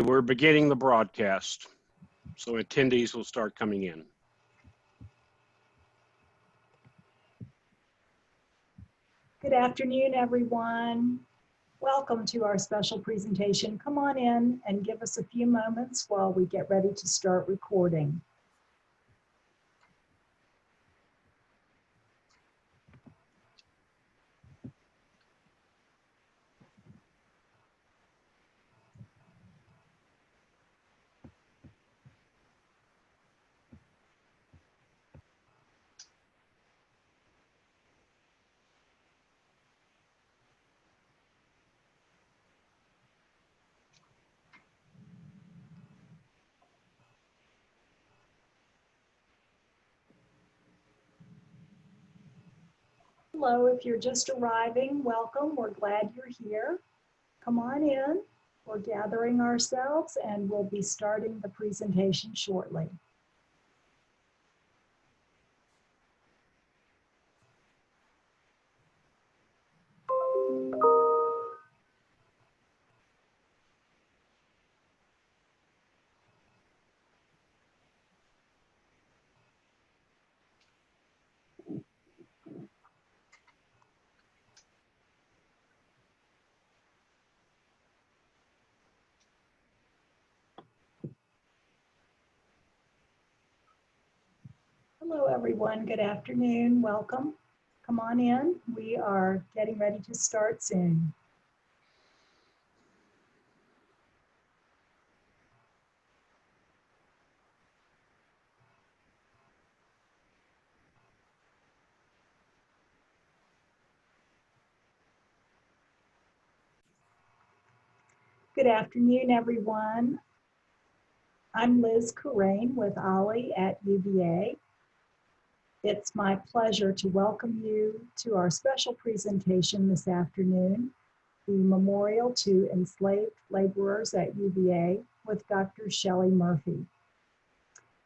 We're beginning the broadcast, so attendees will start coming in. Good afternoon, everyone. Welcome to our special presentation. Come on in and give us a few moments while we get ready to start recording. Hello, if you're just arriving, welcome. We're glad you're here. Come on in. We're gathering ourselves and we'll be starting the presentation shortly. Hello, everyone. Good afternoon. Welcome. Come on in. We are getting ready to start soon. Good afternoon, everyone. I'm Liz Corain with OLLI at UVA. It's my pleasure to welcome you to our special presentation this afternoon, the Memorial to Enslaved Laborers at UVA with Dr. Shelley Murphy.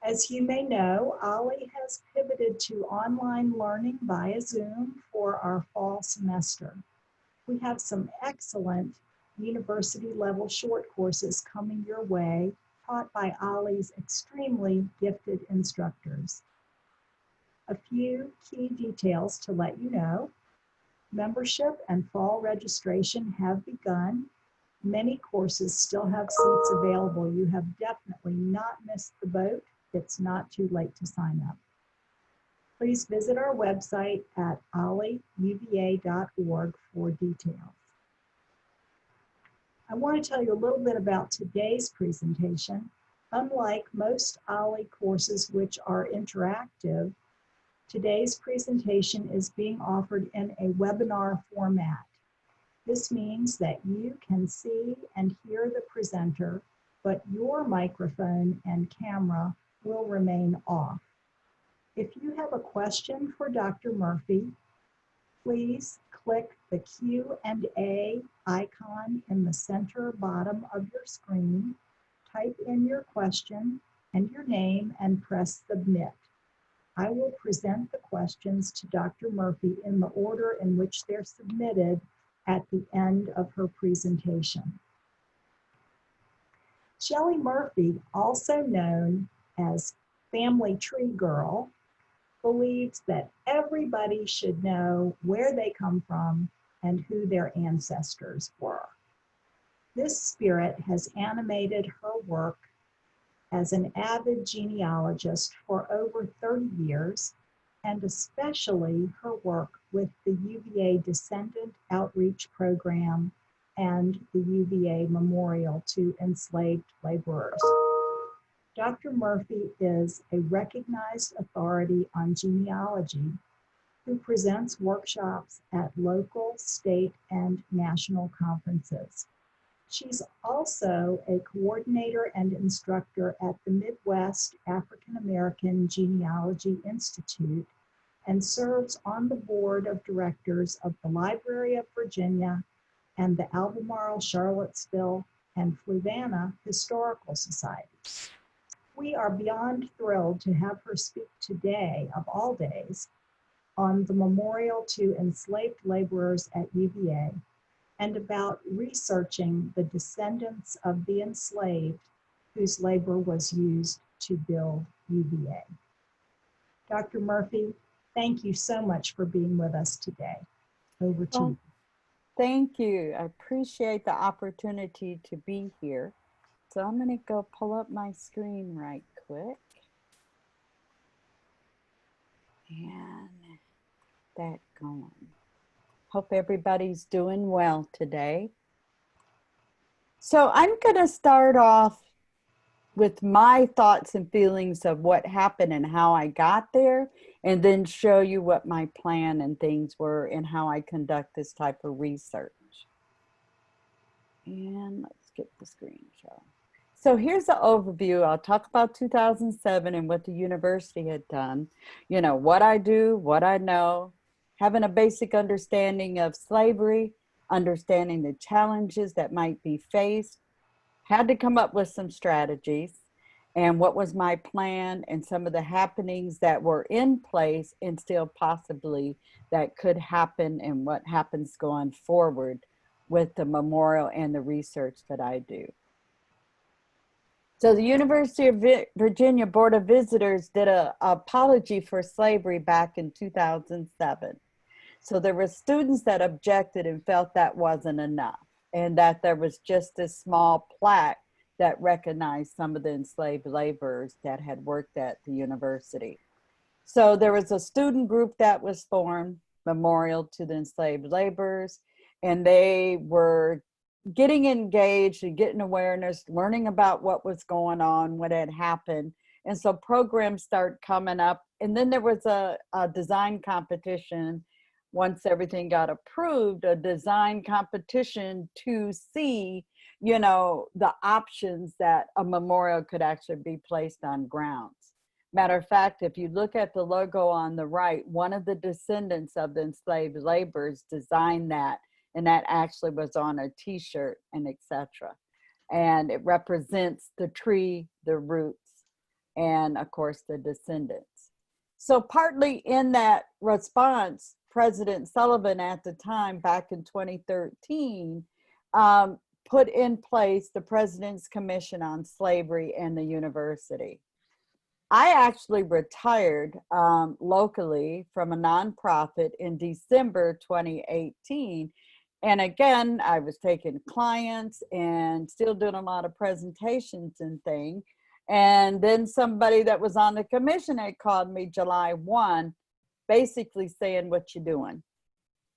As you may know, OLLI has pivoted to online learning via Zoom for our fall semester. We have some excellent university-level short courses coming your way, taught by OLLI's extremely gifted instructors. A few key details to let you know. Membership and fall registration have begun. Many courses still have seats available. You have definitely not missed the boat. It's not too late to sign up. Please visit our website at olliuva.org for details. I want to tell you a little bit about today's presentation. Unlike most OLLI courses which are interactive, today's presentation is being offered in a webinar format. This means that you can see and hear the presenter, but your microphone and camera will remain off. If you have a question for Dr. Murphy, please click the Q&A icon in the center bottom of your screen, type in your question and your name, and press submit. I will present the questions to Dr. Murphy in the order in which they're submitted at the end of her presentation. Shelley Murphy, also known as Family Tree Girl, believes that everybody should know where they come from and who their ancestors were. This spirit has animated her work as an avid genealogist for over 30 years, and especially her work with the UVA Descendant Outreach Program and the UVA Memorial to Enslaved Laborers. Dr. Murphy is a recognized authority on genealogy who presents workshops at local, state, and national conferences. She's also a coordinator and instructor at the Midwest African American Genealogy Institute and serves on the board of directors of the Library of Virginia and the Albemarle, Charlottesville, and Fluvanna Historical Societies. We are beyond thrilled to have her speak today, of all days, on the Memorial to Enslaved Laborers at UVA, and about researching the descendants of the enslaved whose labor was used to build UVA. Dr. Murphy, thank you so much for being with us today. Over to you. Thank you. I appreciate the opportunity to be here. So I'm going to go pull up my screen right quick. And that going. Hope everybody's doing well today. So I'm going to start off with my thoughts and feelings of what happened and how I got there, and then show you what my plan and things were and how I conduct this type of research. And let's get the screen show. So here's the overview. I'll talk about 2007 and what the university had done. You know, what I do, what I know, having a basic understanding of slavery, understanding the challenges that might be faced, had to come up with some strategies, and what was my plan and some of the happenings that were in place and still possibly that could happen, and what happens going forward with the memorial and the research that I do. So the University of Virginia Board of Visitors did an apology for slavery back in 2007. So there were students that objected and felt that wasn't enough, and that there was just a small plaque that recognized some of the enslaved laborers that had worked at the university. So there was a student group that was formed, Memorial to the Enslaved Laborers, and they were getting engaged and getting awareness, learning about what was going on, what had happened. And so programs started coming up. And then there was a design competition. Once everything got approved, a design competition to see, you know, the options that a memorial could actually be placed on grounds. Matter of fact, if you look at the logo on the right, one of the descendants of the enslaved laborers designed that, and that actually was on a t-shirt and etc. And it represents the tree, the roots, and of course the descendants. So partly in that response, President Sullivan at the time, back in 2013, put in place the President's Commission on Slavery and the university. I actually retired locally from a nonprofit in December 2018. And again, I was taking clients and still doing a lot of presentations and things. And then somebody that was on the commission had called me July 1, basically saying, what you doing?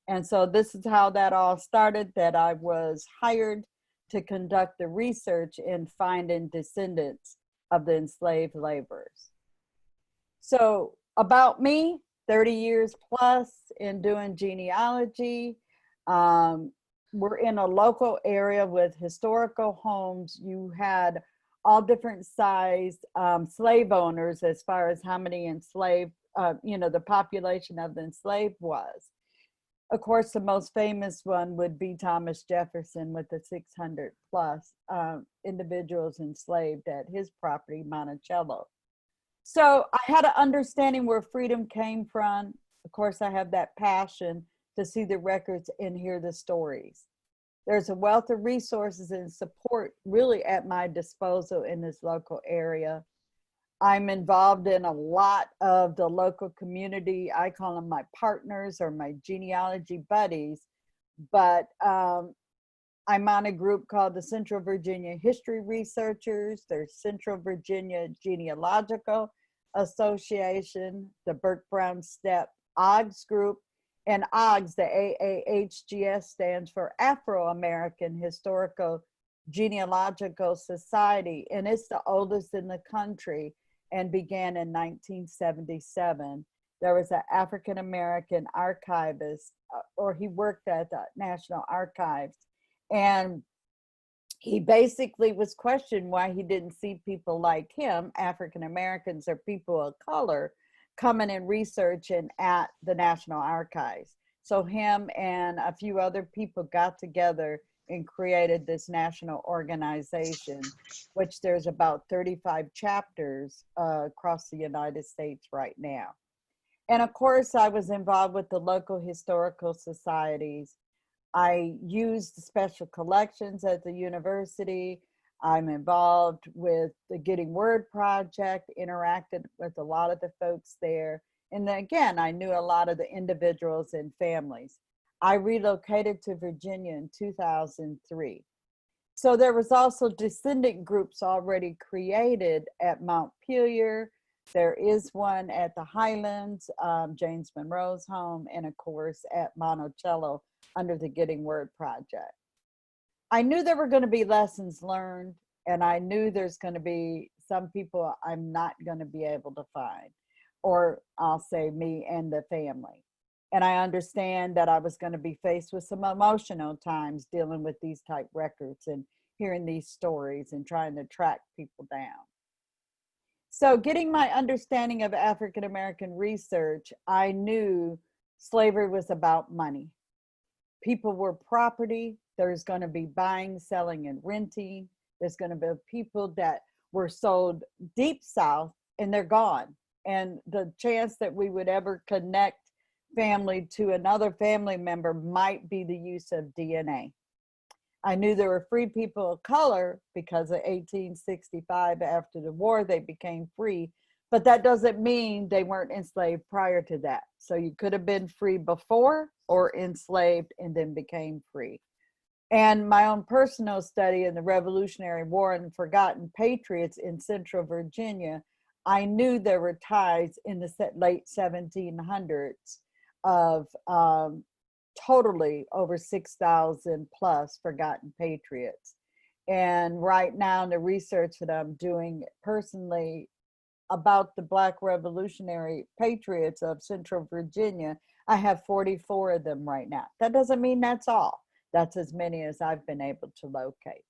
And so this is how that all started, that I was hired to conduct the research in finding descendants of the enslaved laborers. So about me, 30 years plus in doing genealogy. We're in a local area with historical homes. You had all different size slave owners as far as how many enslaved, you know, the population of the enslaved was. Of course, the most famous one would be Thomas Jefferson with the 600 plus individuals enslaved at his property, Monticello. So I had an understanding where freedom came from. Of course, I have that passion to see the records and hear the stories. There's a wealth of resources and support really at my disposal in this local area. I'm involved in a lot of the local community. I call them my partners or my genealogy buddies, but I'm on a group called the Central Virginia History Researchers. There's Central Virginia Genealogical Association, the Burke Brown Step OGS group, and OGS, the AAHGS stands for Afro-American Historical Genealogical Society, and it's the oldest in the country and began in 1977. There was an African-American archivist, or he worked at the National Archives, and he basically was questioned why he didn't see people like him, African-Americans or people of color, coming and researching at the National Archives. So him and a few other people got together and created this national organization, which there's about 35 chapters across the United States right now. And of course, I was involved with the local historical societies. I used special collections at the university. I'm involved with the Getting Word Project, interacted with a lot of the folks there. And again, I knew a lot of the individuals and families. I relocated to Virginia in 2003. So there was also descendant groups already created at Montpelier. There is one at the Highlands, James Monroe's home, and of course at Monticello under the Getting Word Project. I knew there were going to be lessons learned, and I knew there's going to be some people I'm not going to be able to find, or I'll say me and the family. And I understand that I was going to be faced with some emotional times dealing with these type records and hearing these stories and trying to track people down. So getting my understanding of African American research, I knew slavery was about money. People were property. There's going to be buying, selling, and renting. There's going to be people that were sold deep south and they're gone. And the chance that we would ever connect family to another family member might be the use of DNA. I knew there were free people of color because of 1865. After the war, they became free, but that doesn't mean they weren't enslaved prior to that. So you could have been free before or enslaved and then became free. And my own personal study in the Revolutionary War and Forgotten Patriots in Central Virginia, I knew there were ties in the late 1700s of totally over 6,000 plus forgotten patriots. And right now in the research that I'm doing personally about the Black Revolutionary Patriots of Central Virginia, I have 44 of them right now. That doesn't mean that's all. That's as many as I've been able to locate.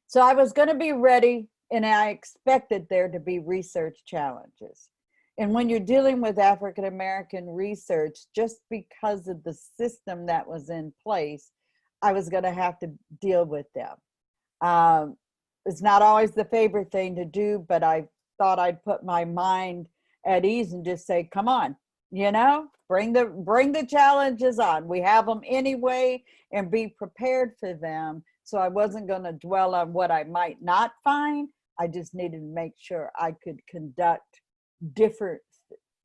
So I was going to be ready, and I expected there to be research challenges. And when you're dealing with African American research, just because of the system that was in place, I was going to have to deal with them. It's not always the favorite thing to do, but I thought I'd put my mind at ease and just say, come on, you know, bring the challenges on. We have them anyway, and be prepared for them. So I wasn't going to dwell on what I might not find. I just needed to make sure I could conduct different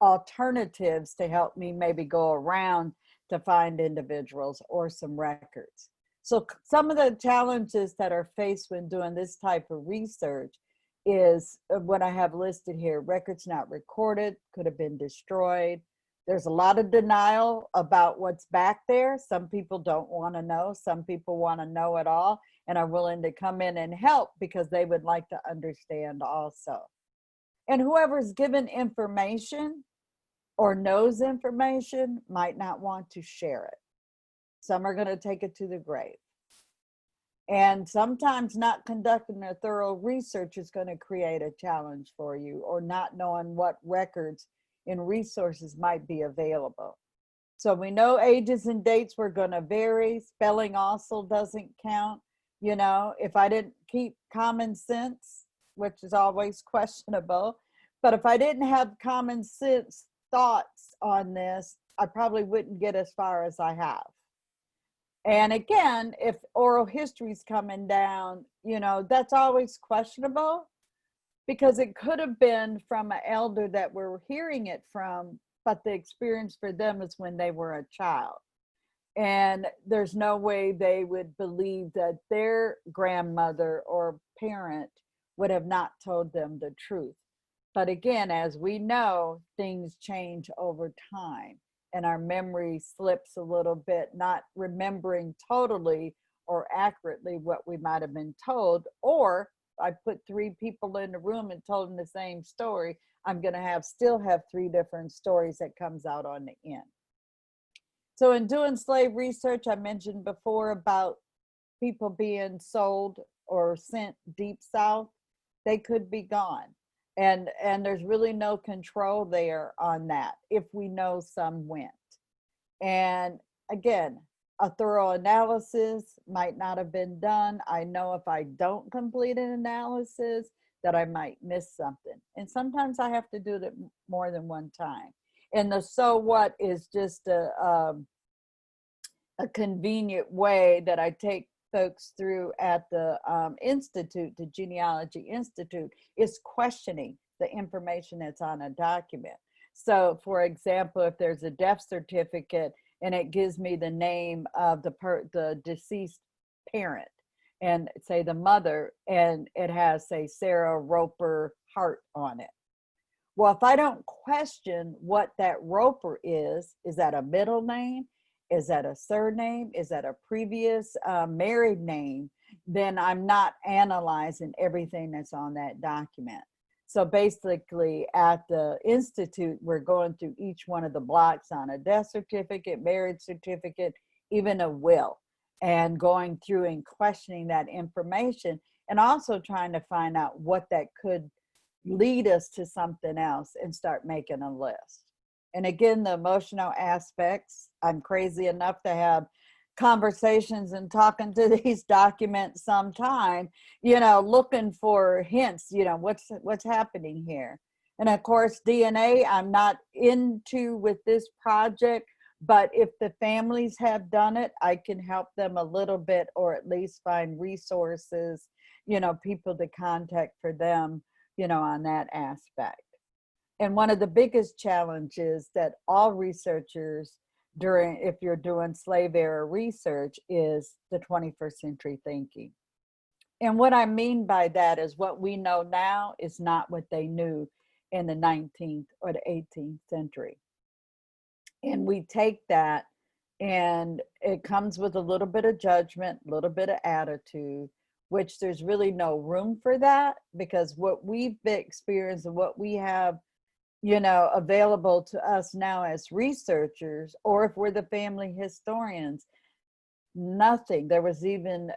alternatives to help me maybe go around to find individuals or some records. So some of the challenges that are faced when doing this type of research is what I have listed here: records not recorded, could have been destroyed. There's a lot of denial about what's back there. Some people don't want to know. Some people want to know it all and are willing to come in and help because they would like to understand also. And whoever's given information or knows information might not want to share it. Some are going to take it to the grave. And sometimes not conducting a thorough research is going to create a challenge for you, or not knowing what records and resources might be available. So we know ages and dates were going to vary. Spelling also doesn't count. You know, if I didn't keep common sense, which is always questionable, but if I didn't have common sense thoughts on this, I probably wouldn't get as far as I have. And again, if oral history is coming down, you know, that's always questionable, because it could have been from an elder that we're hearing it from, but the experience for them is when they were a child. And there's no way they would believe that their grandmother or parent would have not told them the truth. But again, as we know, things change over time, and our memory slips a little bit, not remembering totally or accurately what we might have been told. Or I put 3 people in the room and told them the same story, I'm going to still have 3 different stories that comes out on the end. So in doing slave research, I mentioned before about people being sold or sent deep south. They could be gone. And there's really no control there on that if we know some went. And again, a thorough analysis might not have been done. I know if I don't complete an analysis that I might miss something. And sometimes I have to do it more than one time. And the so what is just a a convenient way that I take folks through at the Institute, the Genealogy Institute, is questioning the information that's on a document. So for example, if there's a death certificate and it gives me the name of the deceased parent and say the mother, and it has, say, Sarah Roper Hart on it. Well, if I don't question what that Roper is that a middle name? Is that a surname? Is that a previous married name? Then I'm not analyzing everything that's on that document. So basically at the Institute, we're going through each one of the blocks on a death certificate, marriage certificate, even a will, and going through and questioning that information, and also trying to find out what that could lead us to something else and start making a list. And again, the emotional aspects, I'm crazy enough to have conversations and talking to these documents sometime, you know, looking for hints, you know, what's happening here. And of course, DNA, I'm not into with this project, but if the families have done it, I can help them a little bit, or at least find resources, you know, people to contact for them, you know, on that aspect. And one of the biggest challenges that all researchers during, if you're doing slave era research, is the 21st century thinking. And what I mean by that is what we know now is not what they knew in the 19th or the 18th century. And we take that, and it comes with a little bit of judgment, a little bit of attitude, which there's really no room for that, because what we've experienced and what we have, you know, available to us now as researchers, or if we're the family historians, nothing, there was even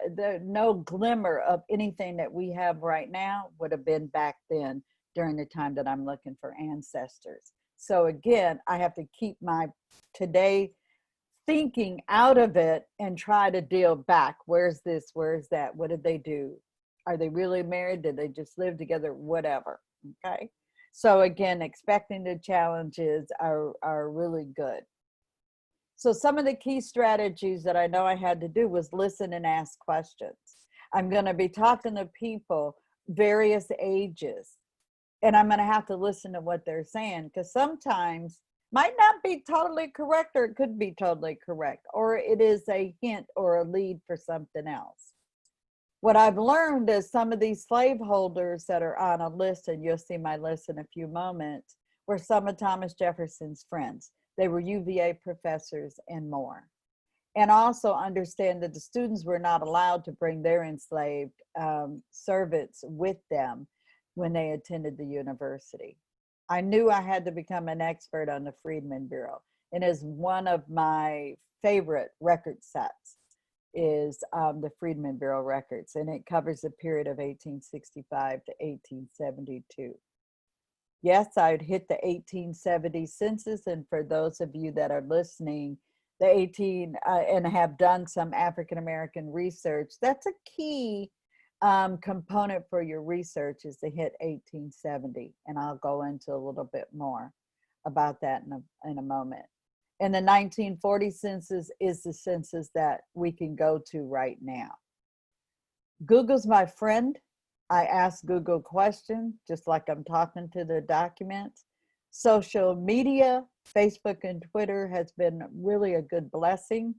no glimmer of anything that we have right now would have been back then during the time that I'm looking for ancestors. So again, I have to keep my today thinking out of it and try to deal back. Where's this? Where's that? What did they do? Are they really married? Did they just live together? Whatever. Okay. So again, expecting the challenges are really good. So some of the key strategies that I know I had to do was listen and ask questions. I'm going to be talking to people various ages, and I'm going to have to listen to what they're saying, because sometimes might not be totally correct, or it could be totally correct, or it is a hint or a lead for something else. What I've learned is some of these slaveholders that are on a list, and you'll see my list in a few moments, were some of Thomas Jefferson's friends. They were UVA professors and more. And also understand that the students were not allowed to bring their enslaved servants with them when they attended the university. I knew I had to become an expert on the Freedmen Bureau, and as one of my favorite record sets is the Freedmen Bureau records, and it covers the period of 1865 to 1872. Yes, I'd hit the 1870 census, and for those of you that are listening, the and have done some African American research, that's a key component for your research, is to hit 1870, and I'll go into a little bit more about that in a moment. And the 1940 census is the census that we can go to right now. Google's my friend. I ask Google questions, just like I'm talking to the documents. Social media, Facebook and Twitter has been really a good blessing.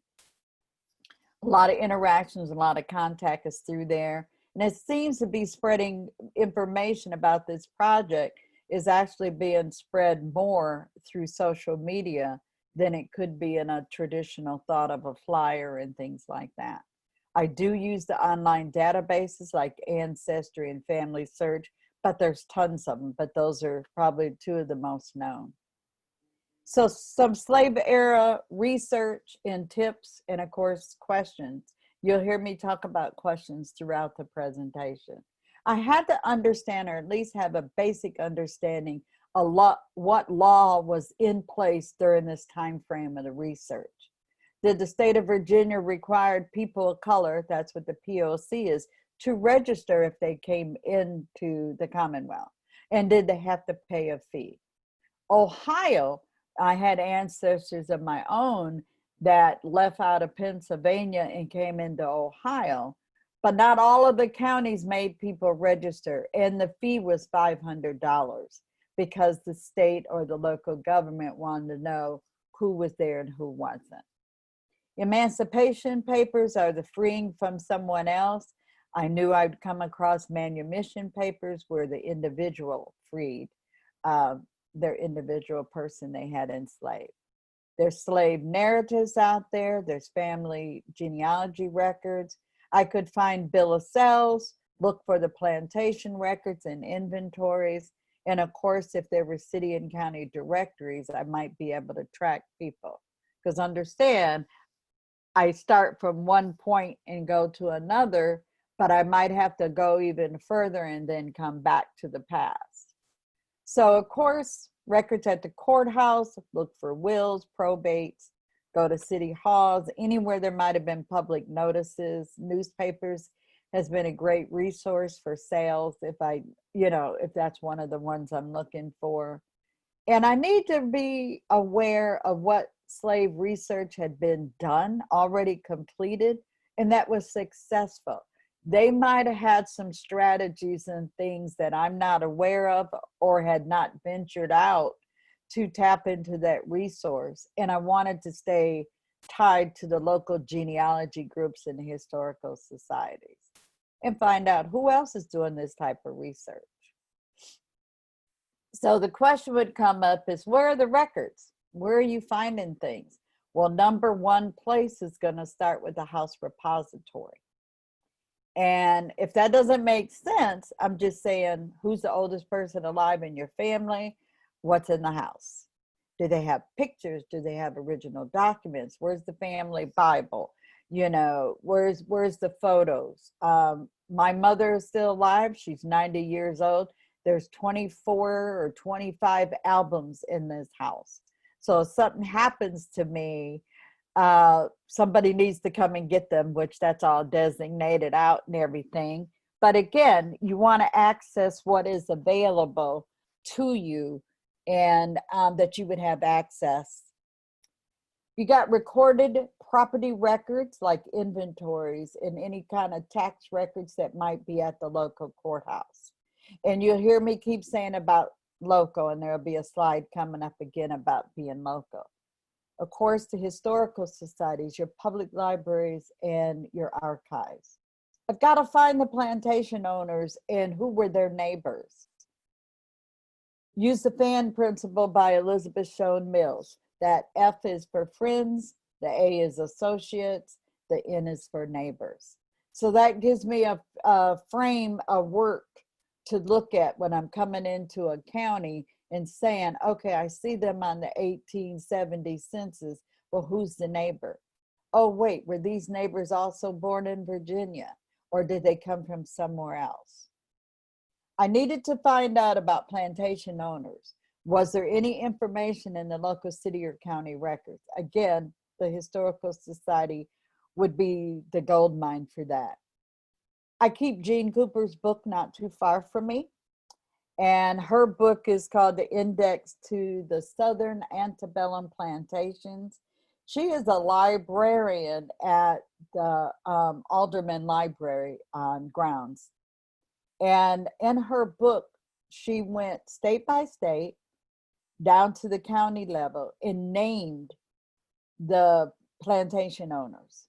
A lot of interactions, a lot of contact is through there. And it seems to be spreading information about this project is actually being spread more through social media than it could be in a traditional thought of a flyer and things like that. I do use the online databases like Ancestry and Family Search, but there's tons of them, but those are probably two of the most known. So some slave era research and tips, and of course, questions. You'll hear me talk about questions throughout the presentation. I had to understand, or at least have a basic understanding what law was in place during this time frame of the research. Did the state of Virginia required people of color, that's what the POC is, to register if they came into the Commonwealth? And did they have to pay a fee? Ohio, I had ancestors of my own that left out of Pennsylvania and came into Ohio, but not all of the counties made people register, and the fee was $500 because the state or the local government wanted to know who was there and who wasn't. Emancipation papers are the freeing from someone else. I knew I'd come across manumission papers where the individual freed their individual person they had enslaved. There's slave narratives out there. There's family genealogy records. I could find bill of sales, look for the plantation records and inventories. And of course, if there were city and county directories, I might be able to track people. Because understand, I start from one point and go to another, but I might have to go even further and then come back to the past. So of course, records at the courthouse, look for wills, probates, go to city halls, anywhere there might have been public notices. Newspapers has been a great resource for sales if if that's one of the ones I'm looking for. And I need to be aware of what slave research had been done, already completed, and that was successful. They might have had some strategies and things that I'm not aware of or had not ventured out to tap into that resource. And I wanted to stay tied to the local genealogy groups and historical societies and find out who else is doing this type of research. So the question would come up is, where are the records? Where are you finding things? Well, number one place is going to start with the house repository. And if that doesn't make sense, I'm just saying, who's the oldest person alive in your family? What's in the house? Do they have pictures? Do they have original documents? Where's the family Bible? Where's the photos? My mother is still alive. She's 90 years old. There's 24 or 25 albums in this house. So if something happens to me, somebody needs to come and get them, which that's all designated out and everything. But again, you want to access what is available to you and that you would have access. You got recorded property records like inventories and any kind of tax records that might be at the local courthouse. And you'll hear me keep saying about local, and there'll be a slide coming up again about being local. Of course, the historical societies, your public libraries, and your archives. I've got to find the plantation owners and who were their neighbors. Use the FAN principle by Elizabeth Shown Mills. That F is for friends, the A is associates, the N is for neighbors. So that gives me a frame of work to look at when I'm coming into a county and saying, okay, I see them on the 1870 census. Well, who's the neighbor? Oh, wait, were these neighbors also born in Virginia? Or did they come from somewhere else? I needed to find out about plantation owners. Was there any information in the local city or county records? Again, the Historical Society would be the gold mine for that. I keep Jean Cooper's book not too far from me. And her book is called The Index to the Southern Antebellum Plantations. She is a librarian at the Alderman Library on grounds. And in her book, she went state by state down to the county level and named the plantation owners.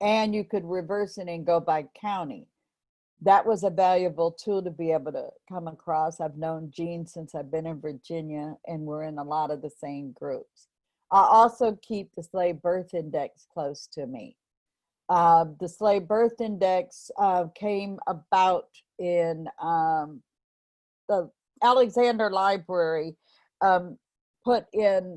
And you could reverse it and go by county. That was a valuable tool to be able to come across. I've known Jean since I've been in Virginia, and we're in a lot of the same groups. I also keep the Slave Birth Index close to me. The Slave Birth Index came about in the Alexander Library, put in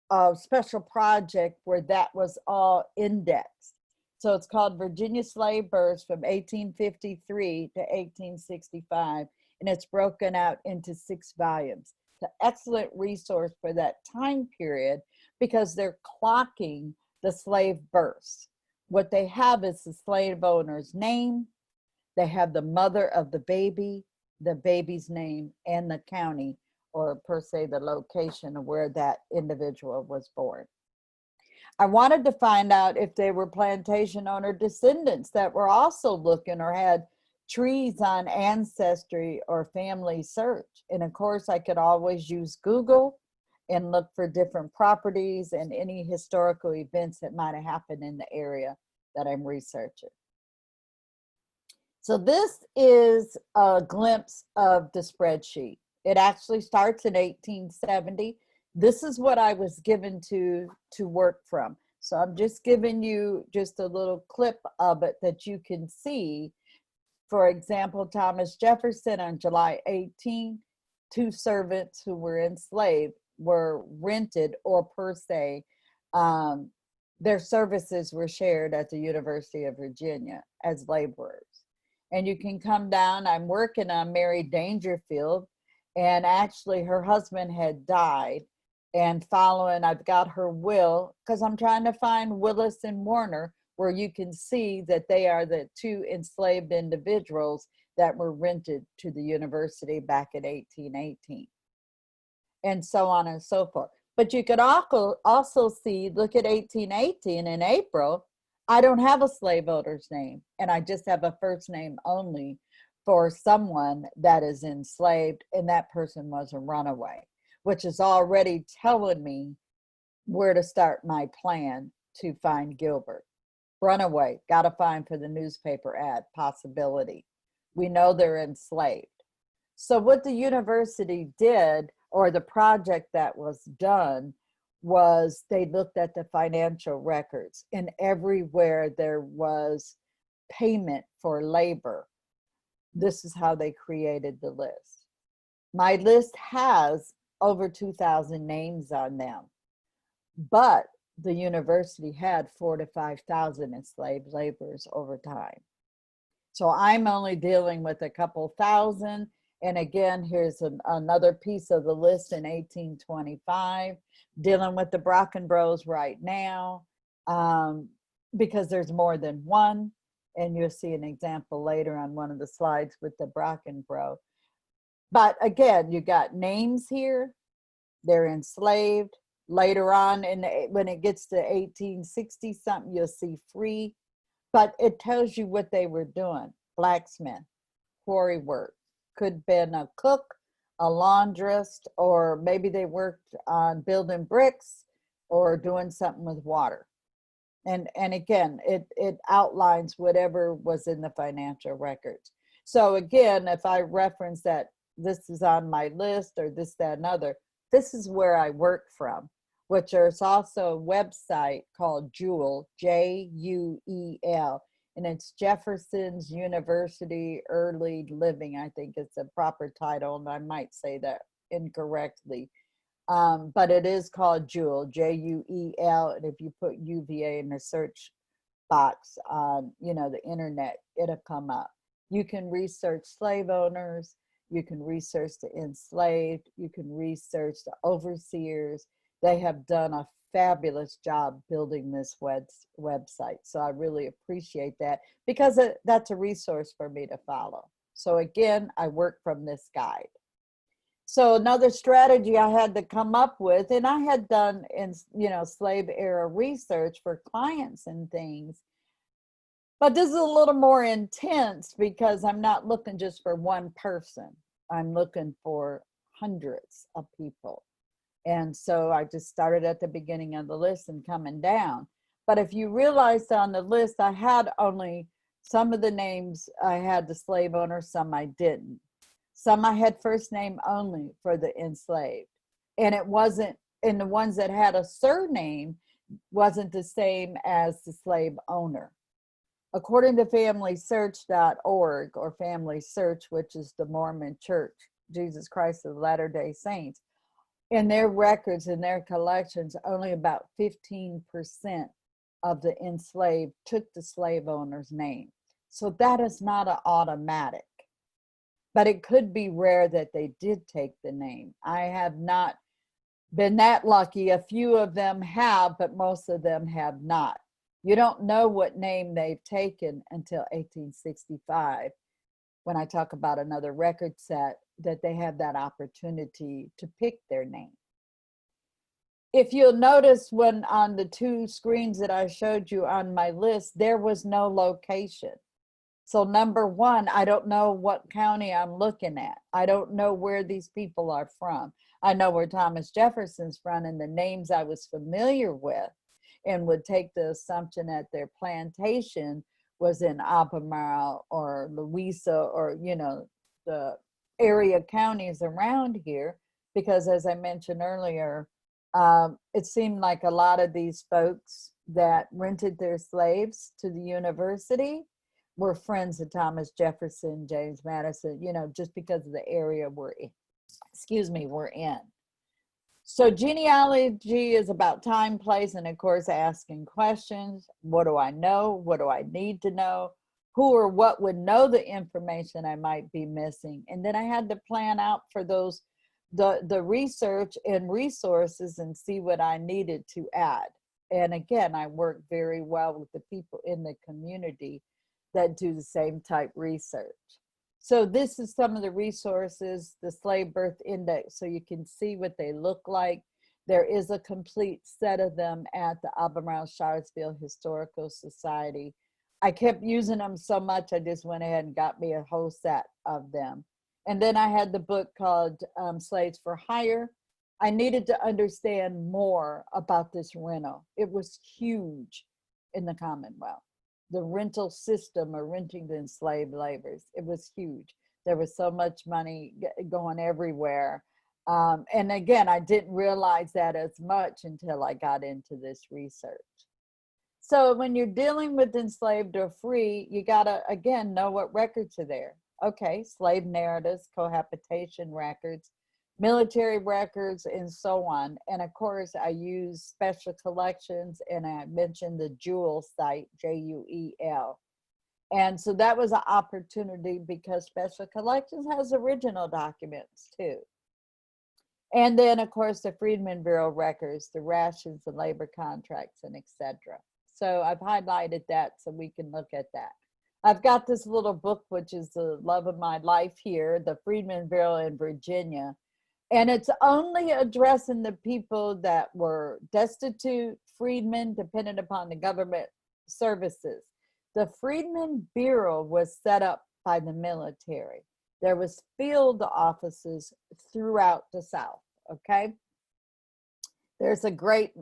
a special project where that was all indexed. So it's called Virginia Slave Births from 1853 to 1865, and it's broken out into 6 volumes. It's an excellent resource for that time period because they're clocking the slave births. What they have is the slave owner's name, they have the mother of the baby's name, and the county, or per se the location of where that individual was born. I wanted to find out if they were plantation owner descendants that were also looking or had trees on Ancestry or Family Search. And of course, I could always use Google and look for different properties and any historical events that might have happened in the area that I'm researching. So this is a glimpse of the spreadsheet. It actually starts in 1870. This is what I was given to work from. So I'm just giving you just a little clip of it that you can see. For example, Thomas Jefferson on July 18, 2 servants who were enslaved were rented, or per se, their services were shared at the University of Virginia as laborers. And you can come down, I'm working on Mary Dangerfield, and actually her husband had died. And following, I've got her will, because I'm trying to find Willis and Warner, where you can see that they are the 2 enslaved individuals that were rented to the university back in 1818. And so on and so forth. But you could also see, look at 1818 in April, I don't have a slave owner's name, and I just have a first name only for someone that is enslaved, and that person was a runaway, which is already telling me where to start my plan to find Gilbert. Runaway, got to find for the newspaper ad, possibility. We know they're enslaved. So what the university did, or the project that was done, was they looked at the financial records, and everywhere there was payment for labor, this is how they created the list. My list has over 2,000 names on them, but the university had 4,000 to 5,000 enslaved laborers over time. So I'm only dealing with a couple thousand. And again, here's another piece of the list in 1825, dealing with the Brockenbros right now, because there's more than one. And you'll see an example later on one of the slides with the Brockenbro. But again, you got names here, they're enslaved. Later on, when it gets to 1860 something, you'll see free. But it tells you what they were doing: blacksmith, quarry work, could have been a cook, a laundress, or maybe they worked on building bricks or doing something with water. And again, it outlines whatever was in the financial records. So again, if I reference that this is on my list or this, that, and other, this is where I work from, which there's also a website called Jewel, J-U-E-L, and it's Jefferson's University Early Living. I think it's a proper title, and I might say that incorrectly. But it is called Jewel, J-U-E-L, and if you put UVA in the search box on, the internet, it'll come up. You can research slave owners, you can research the enslaved, you can research the overseers. They have done a fabulous job building this website. So I really appreciate that, because that's a resource for me to follow. So again, I work from this guide. So another strategy I had to come up with, and I had done slave era research for clients and things, but this is a little more intense because I'm not looking just for one person. I'm looking for hundreds of people. And so I just started at the beginning of the list and coming down. But if you realized on the list, I had only some of the names, I had the slave owners, some I didn't. Some I had first name only for the enslaved. And it wasn't, and the ones that had a surname wasn't the same as the slave owner. According to FamilySearch.org, or Family Search, which is the Mormon Church, Jesus Christ of Latter-day Saints, in their records, in their collections, only about 15% of the enslaved took the slave owner's name. So that is not an automatic, but it could be rare that they did take the name. I have not been that lucky. A few of them have, but most of them have not. You don't know what name they've taken until 1865, when I talk about another record set, that they have that opportunity to pick their name. if you'll notice when on the two screens that I showed you on my list, there was no location. So number one, I don't know what county I'm looking at. I don't know where these people are from. I know where Thomas Jefferson's from and the names I was familiar with, and would take the assumption that their plantation was in Albemarle or Louisa or, you know, the area counties around here, because as I mentioned earlier, it seemed like a lot of these folks that rented their slaves to the university were friends of Thomas Jefferson, James Madison, you know, just because of the area we're in, we're in. So genealogy is about time, place, and of course, asking questions. What do I know? What do I need to know? Who or what would know the information I might be missing? And then I had to plan out for those, the research and resources and see what I needed to add. And again, I work very well with the people in the community that do the same type research. So this is some of the resources, the Slave Birth Index, so you can see what they look like. There is a complete set of them at the Albemarle Charlottesville Historical Society. I kept using them so much, I just went ahead and got me a whole set of them. And then I had the book called Slaves for Hire. I needed to understand more about this rental. It was huge in the Commonwealth. The rental system or renting the enslaved laborers, it was huge. There was so much money going everywhere. And again, I didn't realize that as much until I got into this research. So when you're dealing with enslaved or free, you gotta, again, know what records are there. Okay, slave narratives, cohabitation records, military records, and so on. And of course, I use special collections, and I mentioned the Jewel site, J-U-E-L. And so that was an opportunity because special collections has original documents too. And then of course, the Freedmen Bureau records, the rations, the labor contracts, and etc. So I've highlighted that so we can look at that. I've got this little book, which is the love of my life here, the Freedmen Bureau in Virginia. And it's only addressing the people that were destitute, freedmen, dependent upon the government services. The Freedmen Bureau was set up by the military. There was field offices throughout the South, okay? There's a great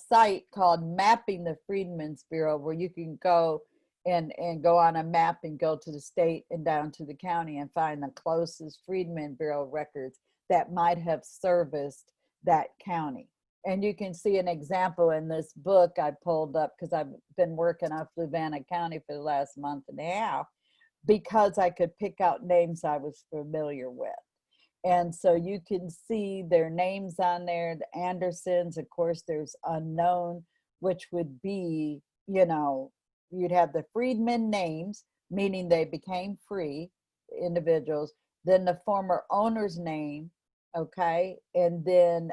site called Mapping the Freedmen's Bureau where you can go and go on a map and go to the state and down to the county and find the closest Freedmen Bureau records that might have serviced that county. And you can see an example in this book I pulled up because I've been working on Fluvanna County for the last month and a half because I could pick out names I was familiar with. And so you can see their names on there, the Andersons, of course, there's unknown, which would be, you know, you'd have the freedmen names, meaning they became free individuals, then the former owner's name, okay, and then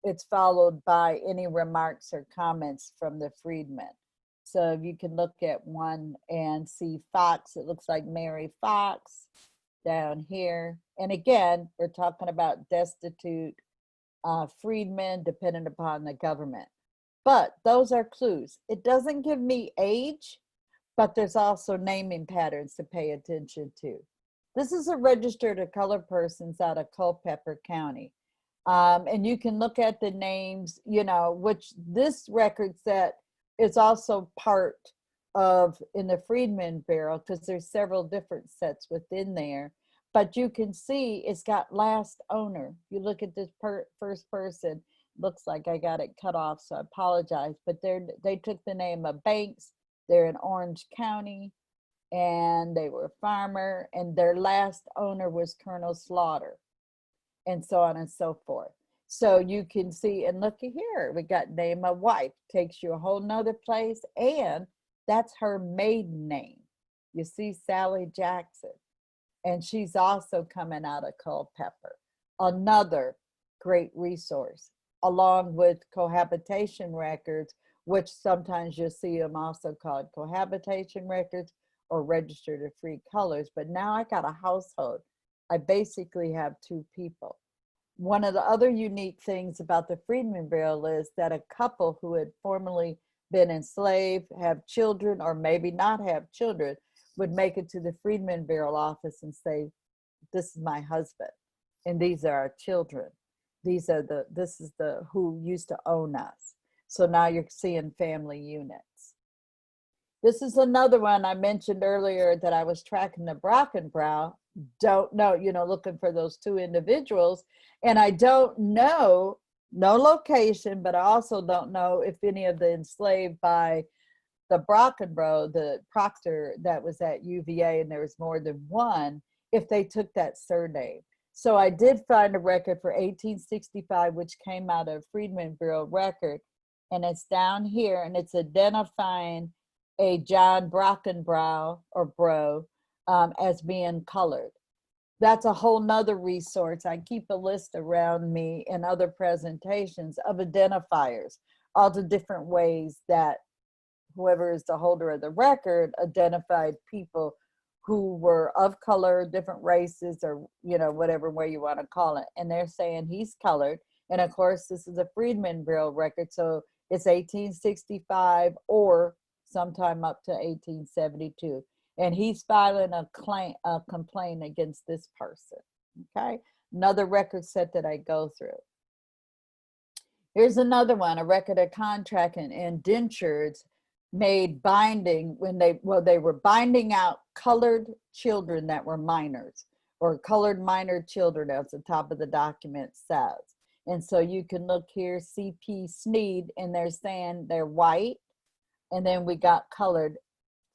it's followed by any remarks or comments from the freedmen. So you can look at one and see Fox, it looks like Mary Fox down here. And again, we're talking about destitute freedmen dependent upon the government. But those are clues. It doesn't give me age, but there's also naming patterns to pay attention to. This is a register to colored persons out of Culpeper County. And you can look at the names, you know, which this record set is also part of in the Freedmen Bureau because there's several different sets within there. But you can see it's got last owner. You look at this first person, looks like I got it cut off, so I apologize. But they took the name of Banks. They're in Orange County, and they were a farmer, and their last owner was Colonel Slaughter, and so on and so forth. So you can see, and look here, we got name of wife, takes you a whole nother place, and that's her maiden name. You see Sally Jackson, and she's also coming out of Culpeper. Another great resource, along with cohabitation records, which sometimes you'll see them also called cohabitation records or registered to free colors. But now I got a household. I basically have two people. One of the other unique things about the Freedmen Bureau is that a couple who had formerly been enslaved, have children, or maybe not have children, would make it to the Freedmen Bureau office and say, this is my husband, and these are our children. This is the who used to own us. So now you're seeing family units. This is another one I mentioned earlier that I was tracking the Brockenbrow. Don't know, looking for those two individuals. And I don't know, no location, but I also don't know if any of the enslaved by the Brockenbrow, the proctor that was at UVA, and there was more than one, if they took that surname. So I did find a record for 1865, which came out of Freedmen Bureau record. And it's down here, and it's identifying a John Brockenbrow or Bro as being colored. That's a whole nother resource. I keep a list around me in other presentations of identifiers, all the different ways that whoever is the holder of the record identified people who were of color, different races, or whatever way you want to call it. And they're saying he's colored. And of course, this is a Freedmen Bureau record, so it's 1865 or sometime up to 1872. And he's filing a complaint against this person. Okay, another record set that I go through. Here's another one, a record of contract and indentures made binding when they were binding out colored children that were minors, or colored minor children, as the top of the document says. And so you can look here, CP Sneed, and they're saying they're white. And then we got colored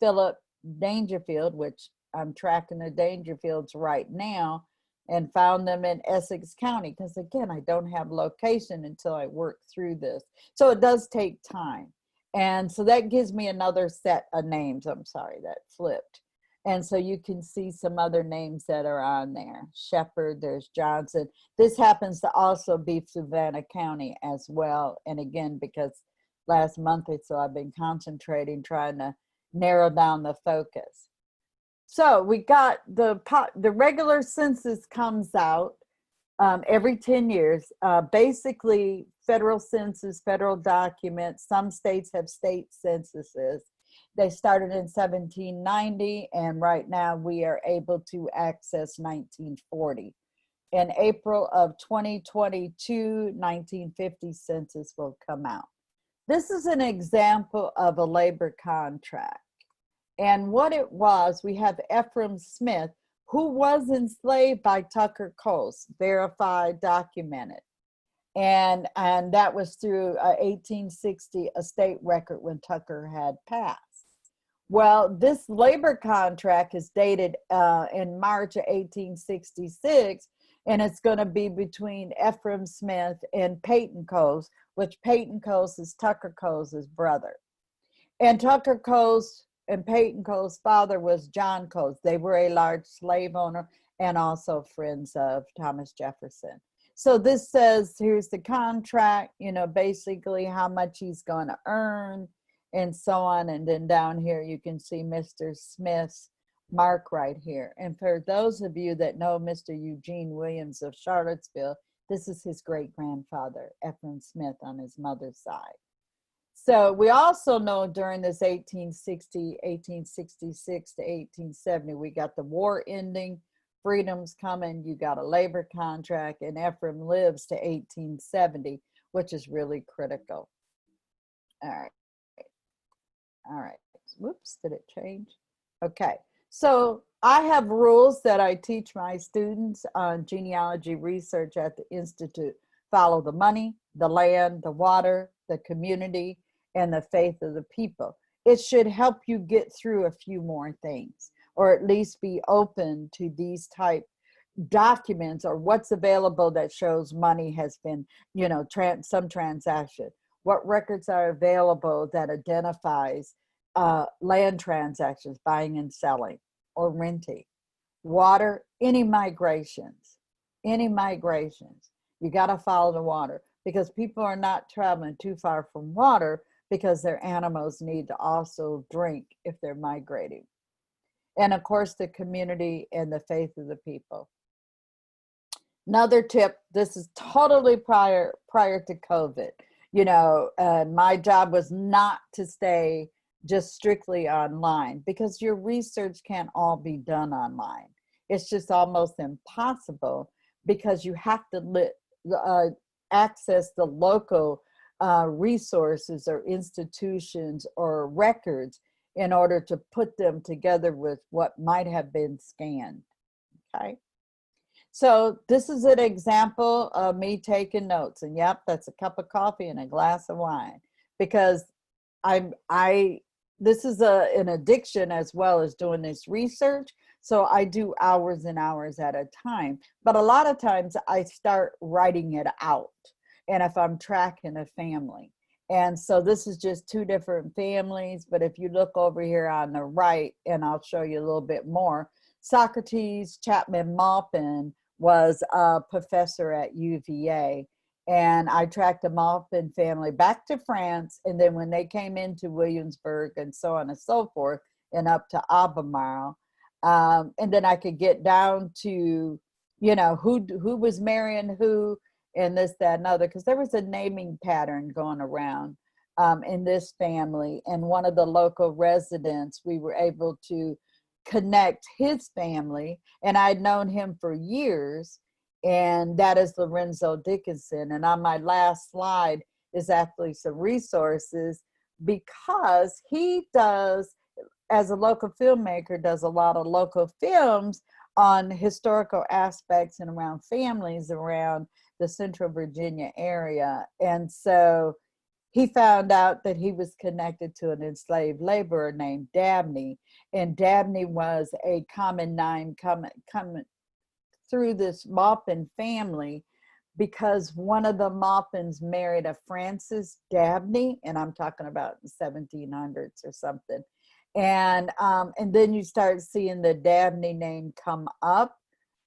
Philip Dangerfield, which I'm tracking the Dangerfields right now, and found them in Essex County, because again, I don't have location until I work through this. So it does take time. And so that gives me another set of names. I'm sorry, that flipped. And so you can see some other names that are on there. Shepherd, there's Johnson. This happens to also be Savannah County as well. And again, because last month or so I've been concentrating, trying to narrow down the focus. So we got the regular census comes out every 10 years. Basically, federal census, federal documents. Some states have state censuses. They started in 1790, and right now we are able to access 1940. In April of 2022, 1950 census will come out. This is an example of a labor contract. And what it was, we have Ephraim Smith, who was enslaved by Tucker Coles, verified, documented. And that was through 1860, a state record when Tucker had passed. Well, this labor contract is dated in March of 1866, and it's going to be between Ephraim Smith and Peyton Coles, which Peyton Coles is Tucker Coles' brother. And Tucker Coles and Peyton Coles' father was John Coles. They were a large slave owner and also friends of Thomas Jefferson. So this says, here's the contract, basically how much he's going to earn and so on. And then down here, you can see Mr. Smith's mark right here. And for those of you that know Mr. Eugene Williams of Charlottesville, this is his great-grandfather, Ephraim Smith, on his mother's side. So we also know during this 1866 to 1870, we got the war ending, freedom's coming, you got a labor contract, and Ephraim lives to 1870, which is really critical. All right. Whoops, did it change? Okay, so I have rules that I teach my students on genealogy research at the Institute. Follow the money, the land, the water, the community, and the faith of the people. It should help you get through a few more things, or at least be open to these type documents or what's available that shows money has been, some transaction. What records are available that identifies land transactions, buying and selling or renting. Water, any migrations. You got to follow the water, because people are not traveling too far from water, because their animals need to also drink if they're migrating. And of course, the community and the faith of the people. Another tip, this is totally prior to COVID, you know, and my job was not to stay just strictly online because your research can't all be done online. It's just almost impossible because you have to access the local resources or institutions or records in order to put them together with what might have been scanned, okay? So this is an example of me taking notes, and yep, that's a cup of coffee and a glass of wine, because this is an addiction as well as doing this research. So I do hours and hours at a time, but a lot of times I start writing it out. And if I'm tracking a family, and so this is just two different families, but if you look over here on the right, and I'll show you a little bit more, Socrates Chapman Maupin was a professor at UVA, and I tracked the Maupin family back to France, and then when they came into Williamsburg and so on and so forth, and up to Albemarle, and then I could get down to, you know, who was marrying who, and this, that, and other, because there was a naming pattern going around in this family, and one of the local residents, we were able to connect his family, and I'd known him for years, and that is Lorenzo Dickinson. And on my last slide is actually some resources, because he does, as a local filmmaker, does a lot of local films on historical aspects and around families around the Central Virginia area. And so he found out that he was connected to an enslaved laborer named Dabney, and Dabney was a common name coming through this Maupin family, because one of the Maupins married a Frances Dabney, and I'm talking about the 1700s or something. And then you start seeing the Dabney name come up,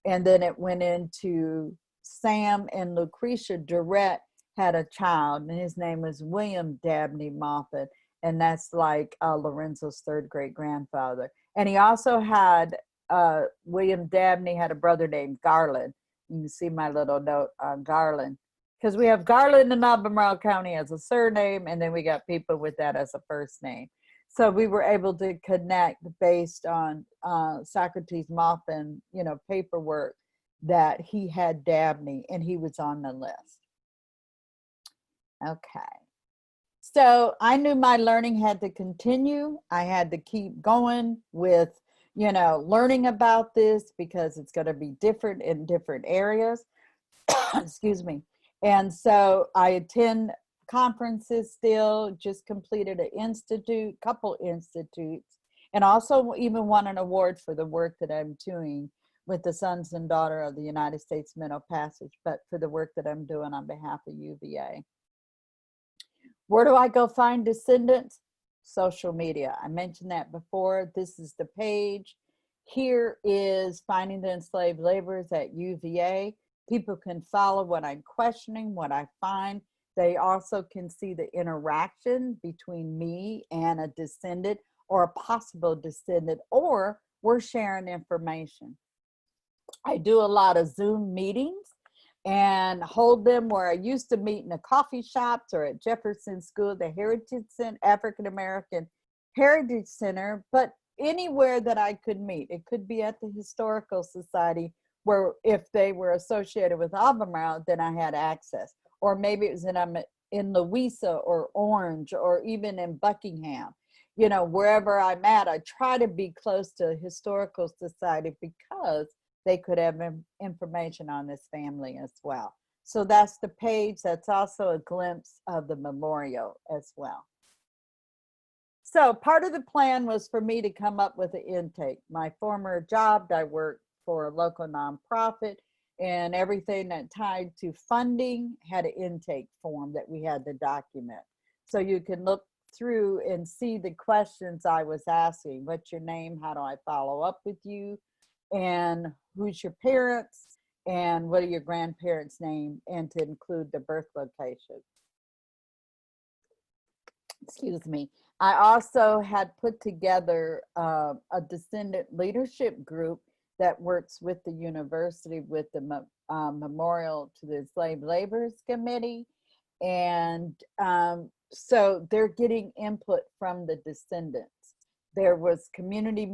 and then it went into Sam and Lucretia Durrett had a child, and his name was William Dabney Maupin, and that's like Lorenzo's third great grandfather. And he also had, William Dabney had a brother named Garland. You can see my little note on Garland, because we have Garland in Albemarle County as a surname, and then we got people with that as a first name. So we were able to connect based on Socrates Maupin, you know, paperwork, that he had Dabney and he was on the list. Okay. So I knew my learning had to continue. I had to keep going with, you know, learning about this, because it's going to be different in different areas. Excuse me. And so I attend conferences still, just completed an couple institutes, and also even won an award for the work that I'm doing with the Sons and Daughter of the United States Middle Passage, but for the work that I'm doing on behalf of UVA. Where do I go find descendants? Social media. I mentioned that before. This is the page. Here is Finding the Enslaved Laborers at UVA. People can follow what I'm questioning, what I find. They also can see the interaction between me and a descendant or a possible descendant, or we're sharing information. I do a lot of Zoom meetings and hold them where I used to meet in the coffee shops or at Jefferson School, the Heritage Center, African American Heritage Center, but anywhere that I could meet. It could be at the Historical Society, where if they were associated with Albemarle, then I had access. Or maybe it was in Louisa or Orange, or even in Buckingham. You know, wherever I'm at, I try to be close to Historical Society, because they could have information on this family as well. So that's the page. That's also a glimpse of the memorial as well. So part of the plan was for me to come up with an intake. My former job, I worked for a local nonprofit, and everything that tied to funding had an intake form that we had to document. So you can look through and see the questions I was asking. What's your name? How do I follow up with you? And who's your parents? And what are your grandparents' name? And to include the birth location. Excuse me. I also had put together a descendant leadership group that works with the university with the Memorial to the Enslaved Laborers Committee. And so they're getting input from the descendants. There was community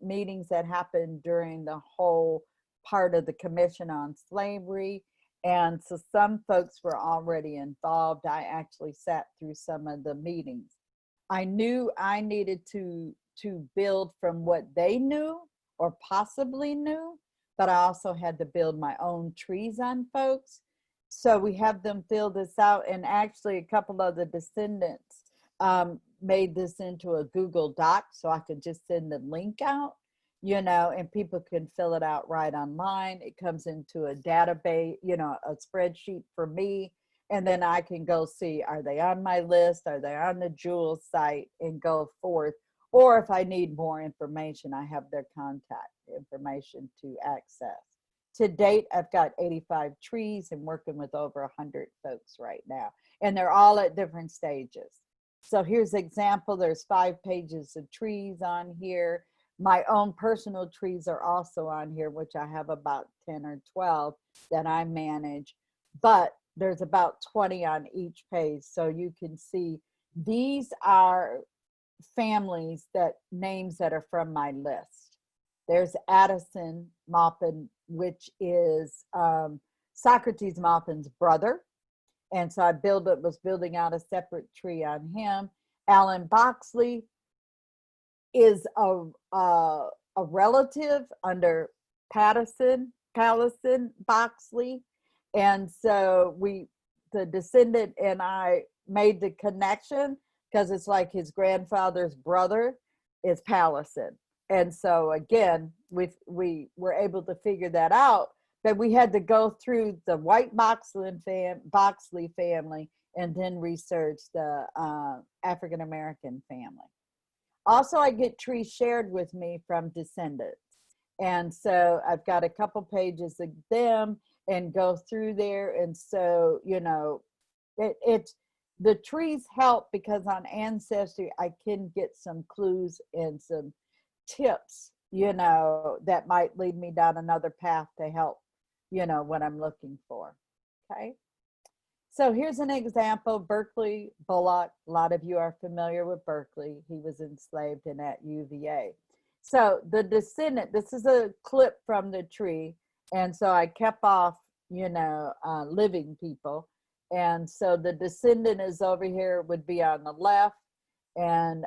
meetings that happened during the whole part of the Commission on Slavery. And so some folks were already involved. I actually sat through some of the meetings. I knew I needed to build from what they knew or possibly knew, but I also had to build my own trees on folks. So we have them fill this out, and actually a couple of the descendants made this into a Google Doc so I could just send the link out, you know, and people can fill it out right online. It comes into a database, you know, a spreadsheet for me, and then I can go see, are they on my list? Are they on the Jewel site, and go forth? Or if I need more information, I have their contact information to access. To date, I've got 85 trees and working with over 100 folks right now, and they're all at different stages. So here's an example. There's 5 pages of trees on here. My own personal trees are also on here, which I have about 10 or 12 that I manage, but there's about 20 on each page. So you can see these are families names that are from my list. There's Addison Maupin, which is Socrates Maupin's brother. And so I was building out a separate tree on him. Alan Boxley is a relative under Patterson Boxley. And so the descendant and I made the connection because it's like his grandfather's brother is Pallison. And so again, we were able to figure that out, but we had to go through the white Boxley family and then research the African-American family. Also, I get trees shared with me from descendants. And so I've got a couple pages of them and go through there. And so, you know, the trees help because on Ancestry, I can get some clues and some tips, you know, that might lead me down another path to help, you know, what I'm looking for. Okay. So here's an example, Berkley Bullock. A lot of you are familiar with Berkley. He was enslaved and at UVA. So the descendant, this is a clip from the tree. And so I kept off, you know, living people. And so the descendant is over here, would be on the left. And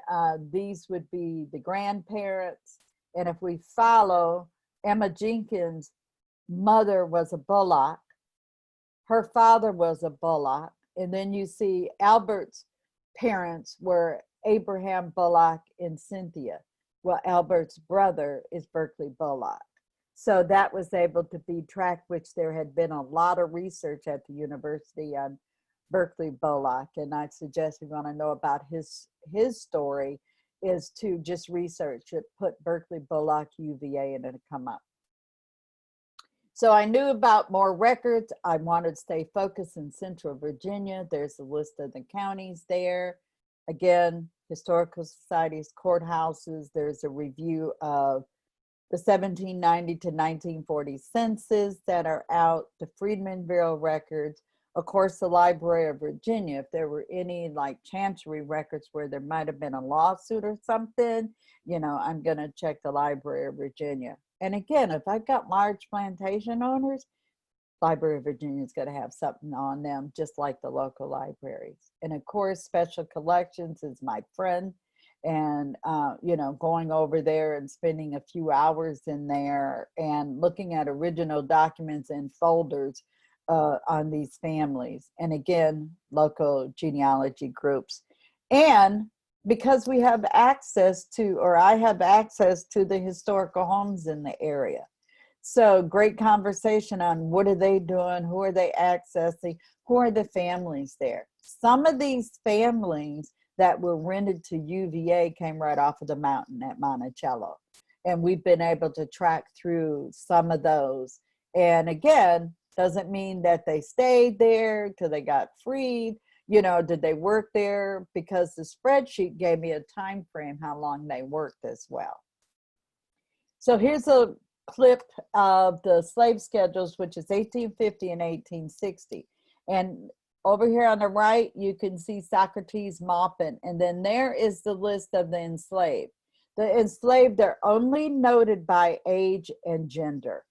these would be the grandparents. And if we follow, Emma Jenkins' mother was a Bullock. Her father was a Bullock. And then you see Albert's parents were Abraham Bullock and Cynthia. Well, Albert's brother is Berkley Bullock. So that was able to be tracked, which there had been a lot of research at the university on Berkley Bullock. And I suggest if you want to know about his story is to just research it, put Berkley Bullock UVA and it'll come up. So I knew about more records. I wanted to stay focused in Central Virginia. There's a list of the counties there. Again, historical societies, courthouses. There's a review of the 1790 to 1940 census that are out, the Freedman Bureau records. Of course, the Library of Virginia, if there were any like chancery records where there might have been a lawsuit or something, you know, I'm going to check the Library of Virginia. And again, if I've got large plantation owners, Library of Virginia is going to have something on them, just like the local libraries. And of course, Special Collections is my friend. And, you know, going over there and spending a few hours in there and looking at original documents and folders on these families. And again, local genealogy groups. And because we have access to, or I have access to the historical homes in the area. So great conversation on what are they doing? Who are they accessing? Who are the families there? Some of these families that were rented to UVA came right off of the mountain at Monticello. And we've been able to track through some of those. And again, doesn't mean that they stayed there till they got freed. You know, did they work there? Because the spreadsheet gave me a time frame how long they worked as well. So here's a clip of the slave schedules, which is 1850 and 1860. And over here on the right, you can see Socrates, Maupin, and then there is the list of the enslaved. The enslaved are only noted by age and gender,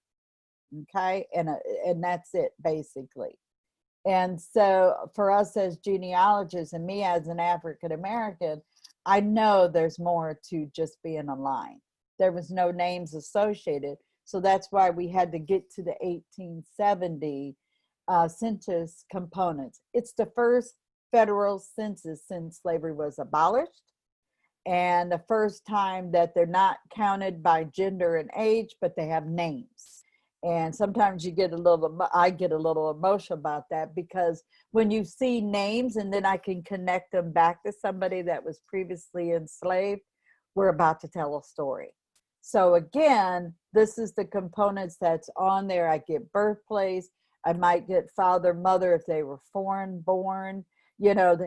okay? And that's it, basically. And so for us as genealogists and me as an African-American, I know there's more to just being a line. There was no names associated. So that's why we had to get to the 1870 census components. It's the first federal census since slavery was abolished, and the first time that they're not counted by gender and age, but they have names. And sometimes I get a little emotional about that, because when you see names and then I can connect them back to somebody that was previously enslaved, we're about to tell a story. So again, this is the components that's on there. I get birthplace. I might get father, mother if they were foreign born. You know,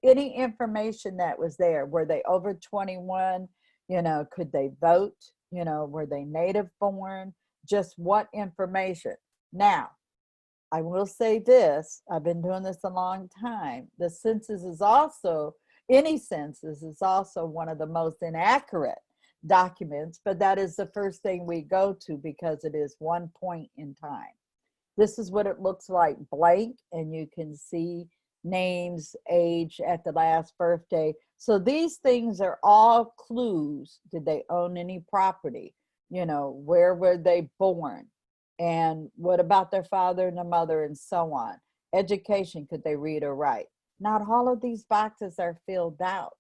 any information that was there. Were they over 21? You know, could they vote? You know, were they native born? Just what information. Now, I will say this, I've been doing this a long time. The census is also, any census is also one of the most inaccurate documents, but that is the first thing we go to because it is one point in time. This is what it looks like blank, and you can see names, age at the last birthday. So these things are all clues. Did they own any property? You know, where were they born? And what about their father and their mother, and so on? Education, could they read or write? Not all of these boxes are filled out.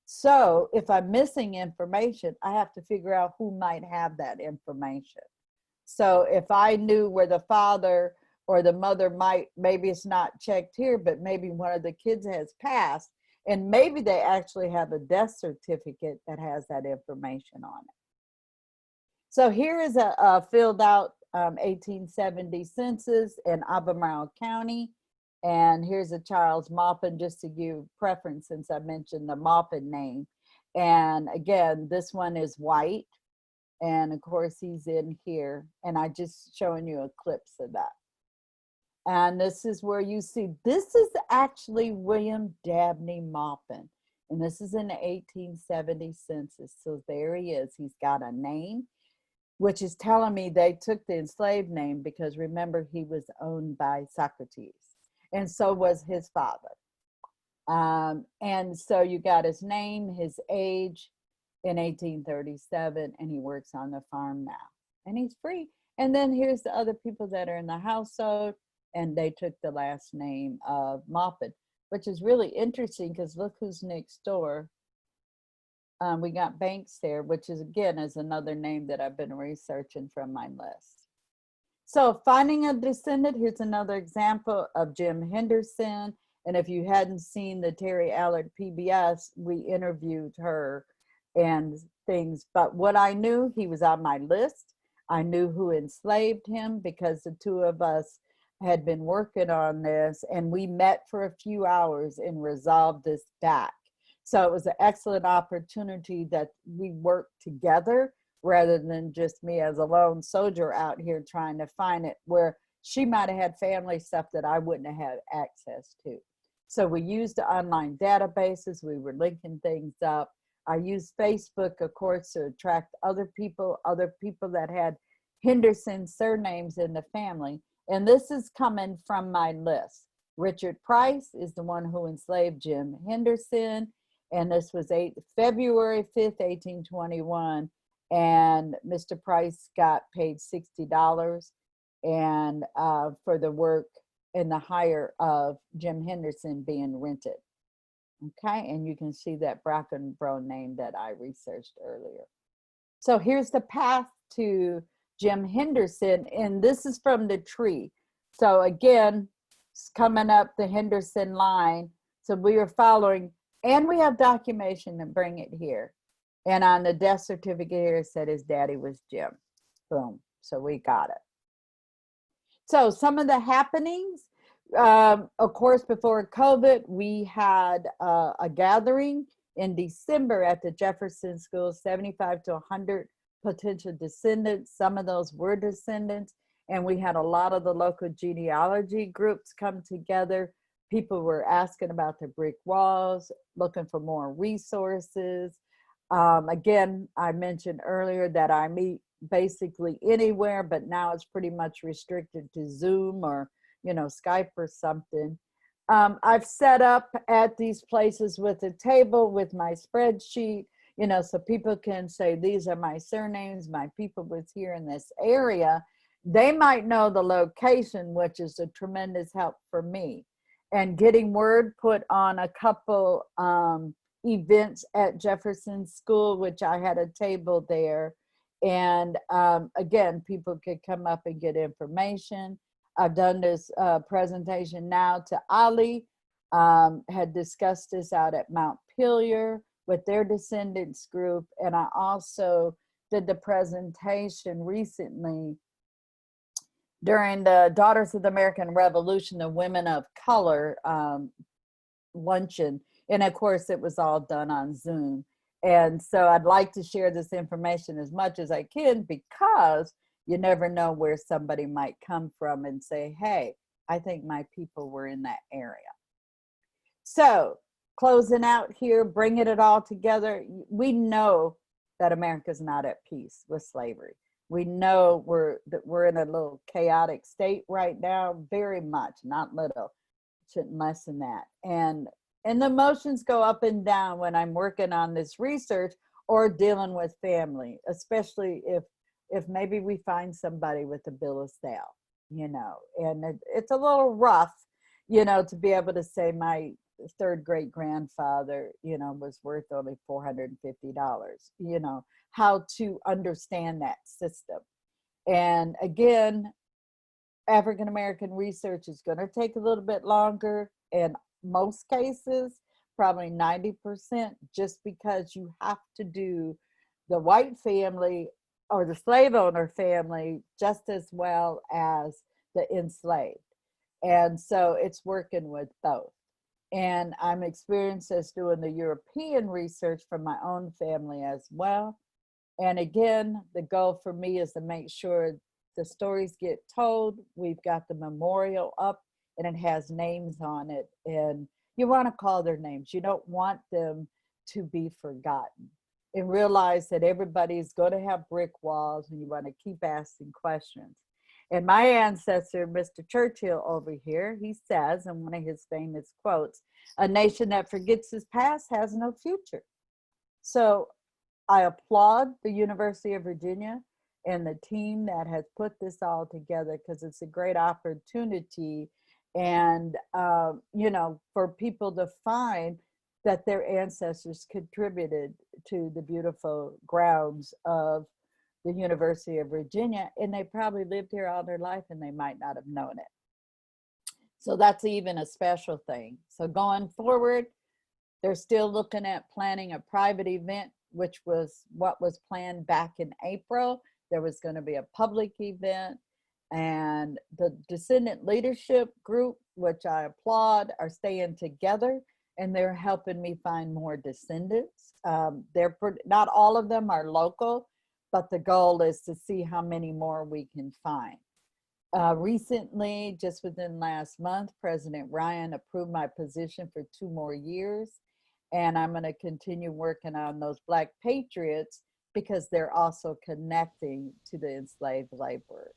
So if I'm missing information, I have to figure out who might have that information. So if I knew where the father or the mother might, maybe it's not checked here, but maybe one of the kids has passed, and maybe they actually have a death certificate that has that information on it. So here is a filled out 1870 census in Albemarle County. And here's a Charles Maupin, just to give preference since I mentioned the Maupin name. And again, this one is white. And of course he's in here, and I just showing you a clips of that. And this is where you see, this is actually William Dabney Maupin. And this is in the 1870 census. So there he is, he's got a name, which is telling me they took the enslaved name because remember, he was owned by Socrates. And so was his father. And so you got his name, his age in 1837, and he works on the farm now. And he's free. And then here's the other people that are in the household, and they took the last name of Maupin, which is really interesting because look who's next door. We got Banks there, which is again is another name that I've been researching from my list. So finding a descendant, here's another example of Jim Henderson. And if you hadn't seen the Terry Allard PBS, we interviewed her and things. But what I knew, he was on my list. I knew who enslaved him because the two of us had been working on this, and we met for a few hours and resolved this back. So it was an excellent opportunity that we worked together rather than just me as a lone soldier out here trying to find it, where she might have had family stuff that I wouldn't have had access to. So we used the online databases. We were linking things up. I used Facebook, of course, to attract other people that had Henderson surnames in the family. And this is coming from my list. Richard Price is the one who enslaved Jim Henderson. And this was February 5th, 1821. And Mr. Price got paid $60 and for the work and the hire of Jim Henderson being rented. Okay, and you can see that Brackenbrough name that I researched earlier. So here's the path to Jim Henderson, and this is from the tree. So again, it's coming up the Henderson line. So we are following, and we have documentation to bring it here. And on the death certificate here, it said his daddy was Jim. Boom, so we got it. So some of the happenings, of course, before COVID, we had a gathering in December at the Jefferson School, 75 to 100 potential descendants. Some of those were descendants. And we had a lot of the local genealogy groups come together. People were asking about the brick walls, looking for more resources. Again, I mentioned earlier that I meet basically anywhere, but now it's pretty much restricted to Zoom or, you know, Skype or something. I've set up at these places with a table with my spreadsheet, you know, so people can say, these are my surnames, my people was here in this area. They might know the location, which is a tremendous help for me. And getting word put on a couple events at Jefferson School, which I had a table there. And again, people could come up and get information. I've done this presentation now to OLLI, had discussed this out at Mount Pillier with their descendants group. And I also did the presentation recently during the Daughters of the American Revolution, the Women of Color luncheon. And of course, it was all done on Zoom. And so I'd like to share this information as much as I can, because you never know where somebody might come from and say, hey, I think my people were in that area. So closing out here, bringing it all together, we know that America's not at peace with slavery. We know we're in a little chaotic state right now, very much, not little, shouldn't lessen that. And the emotions go up and down when I'm working on this research or dealing with family, especially if maybe we find somebody with a bill of sale, you know, and it's a little rough, you know, to be able to say my third great grandfather, you know, was worth only $450, you know, how to understand that system. And again, African American research is going to take a little bit longer, in most cases, probably 90%, just because you have to do the white family or the slave owner family just as well as the enslaved. And so it's working with both. And I'm experienced as doing the European research for my own family as well. And again, the goal for me is to make sure the stories get told. We've got the memorial up and it has names on it. And you want to call their names. You don't want them to be forgotten. And realize that everybody's going to have brick walls and you want to keep asking questions. And my ancestor, Mr. Churchill over here, he says in one of his famous quotes, a nation that forgets its past has no future. So I applaud the University of Virginia and the team that has put this all together, because it's a great opportunity and, you know, for people to find that their ancestors contributed to the beautiful grounds of the University of Virginia, and they probably lived here all their life and they might not have known it. So that's even a special thing. So going forward, they're still looking at planning a private event, which was what was planned back in April. There was going to be a public event, and the Descendant Leadership Group, which I applaud, are staying together and they're helping me find more descendants. Not all of them are local, but the goal is to see how many more we can find. Recently, just within last month, President Ryan approved my position for 2 more years. And I'm going to continue working on those Black patriots because they're also connecting to the enslaved laborers.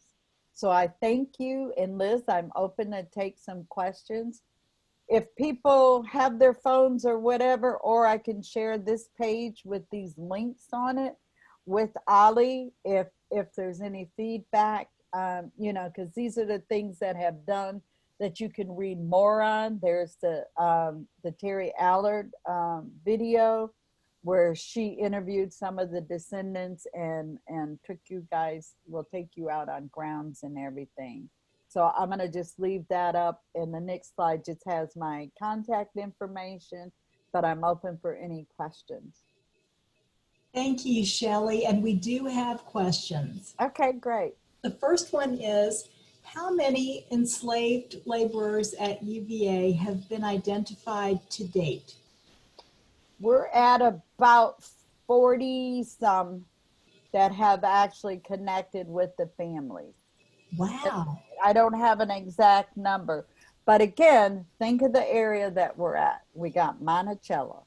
So I thank you. And Liz, I'm open to take some questions. If people have their phones or whatever, or I can share this page with these links on it with OLLI, if there's any feedback, you know, because these are the things that have done that you can read more on. There's the Terry Allard video where she interviewed some of the descendants and took you guys, will take you out on grounds and everything. So I'm gonna just leave that up, and the next slide just has my contact information, but I'm open for any questions. Thank you, Shelley. And we do have questions. Okay, great. The first one is, how many enslaved laborers at UVA have been identified to date? We're at about 40 some, that have actually connected with the families. Wow. I don't have an exact number, but again, think of the area that we're at. We got Monticello,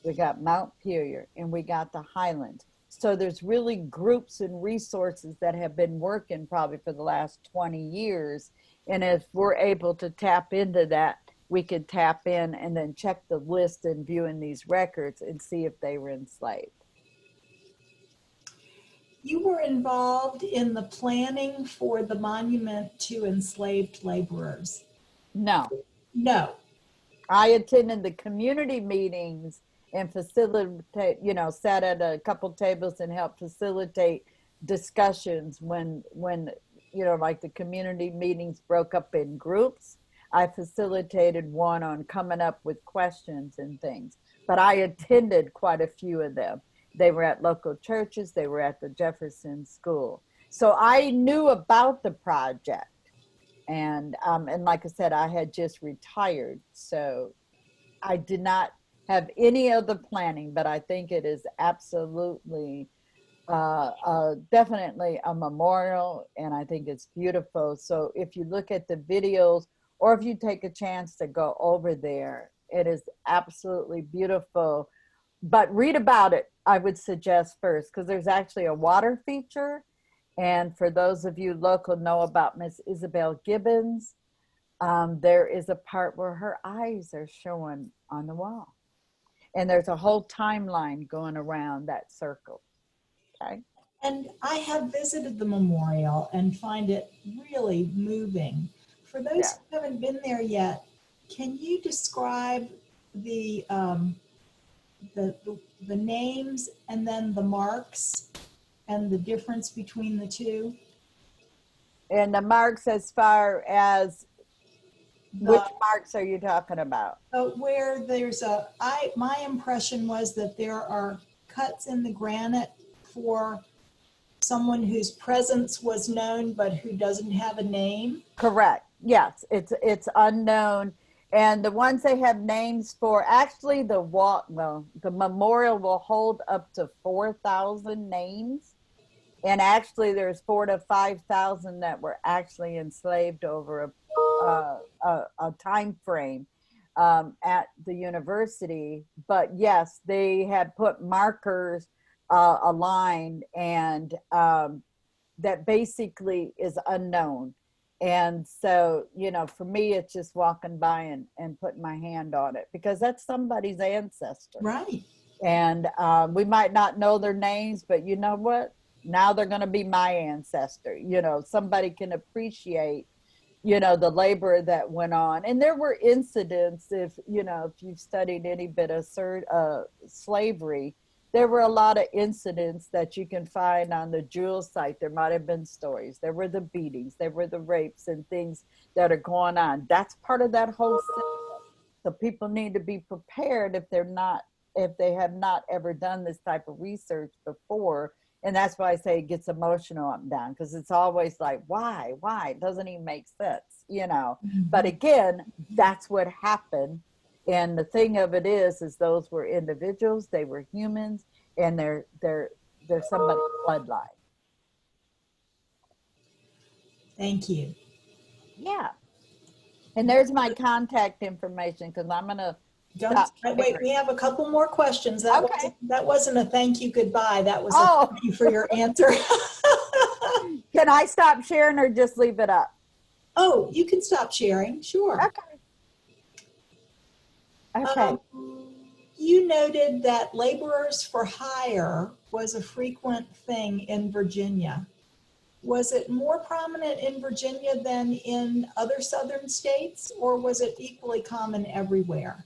we got Mount Pelier, and we got the Highlands. So there's really groups and resources that have been working probably for the last 20 years. And if we're able to tap into that, we could tap in and then check the list and viewing these records and see if they were enslaved. You were involved in the planning for the monument to enslaved laborers. No. No. I attended the community meetings and facilitate, sat at a couple tables and helped facilitate discussions when, like the community meetings broke up in groups. I facilitated one on coming up with questions and things, but I attended quite a few of them. They were at local churches, they were at the Jefferson School. So I knew about the project. And like I said, I had just retired. So I did not have any of the planning, but I think it is absolutely, definitely a memorial. And I think it's beautiful. So if you look at the videos, or if you take a chance to go over there, it is absolutely beautiful. But read about it, I would suggest first, because there's actually a water feature. And for those of you local know about Miss Isabel Gibbons, there is a part where her eyes are showing on the wall. And there's a whole timeline going around that circle, okay? And I have visited the memorial and find it really moving. For those who haven't been there yet, can you describe the names and then the marks and the difference between the two? And the marks as far as, which marks are you talking about? Where there's my impression was that there are cuts in the granite for someone whose presence was known but who doesn't have a name. Correct. Yes, it's unknown. And the ones they have names for, actually the memorial will hold up to 4,000 names. And actually there's 4,000 to 5,000 that were actually enslaved over a time frame at the university. But yes, they had put markers aligned, and that basically is unknown. And so, for me, it's just walking by and putting my hand on it, because that's somebody's ancestor. Right. And we might not know their names, but you know what? Now they're going to be my ancestor. Somebody can appreciate, the labor that went on. And there were incidents, if you've studied any bit of slavery, there were a lot of incidents that you can find on the Jewel site. There might have been stories. There were the beatings. There were the rapes and things that are going on. That's part of that whole system. So people need to be prepared if they have not ever done this type of research before. And that's why I say it gets emotional up and down, because it's always like, why? It doesn't even make sense, Mm-hmm. But again, that's what happened. And the thing of it is those were individuals, they were humans, and they're somebody's bloodline. Thank you. Yeah. And there's my contact information, because I'm going to wait, we have a couple more questions. That wasn't a thank you goodbye. That was a thank you for your answer. Can I stop sharing or just leave it up? Oh, you can stop sharing. Sure. Okay. You noted that laborers for hire was a frequent thing in Virginia. Was it more prominent in Virginia than in other southern states, or was it equally common everywhere?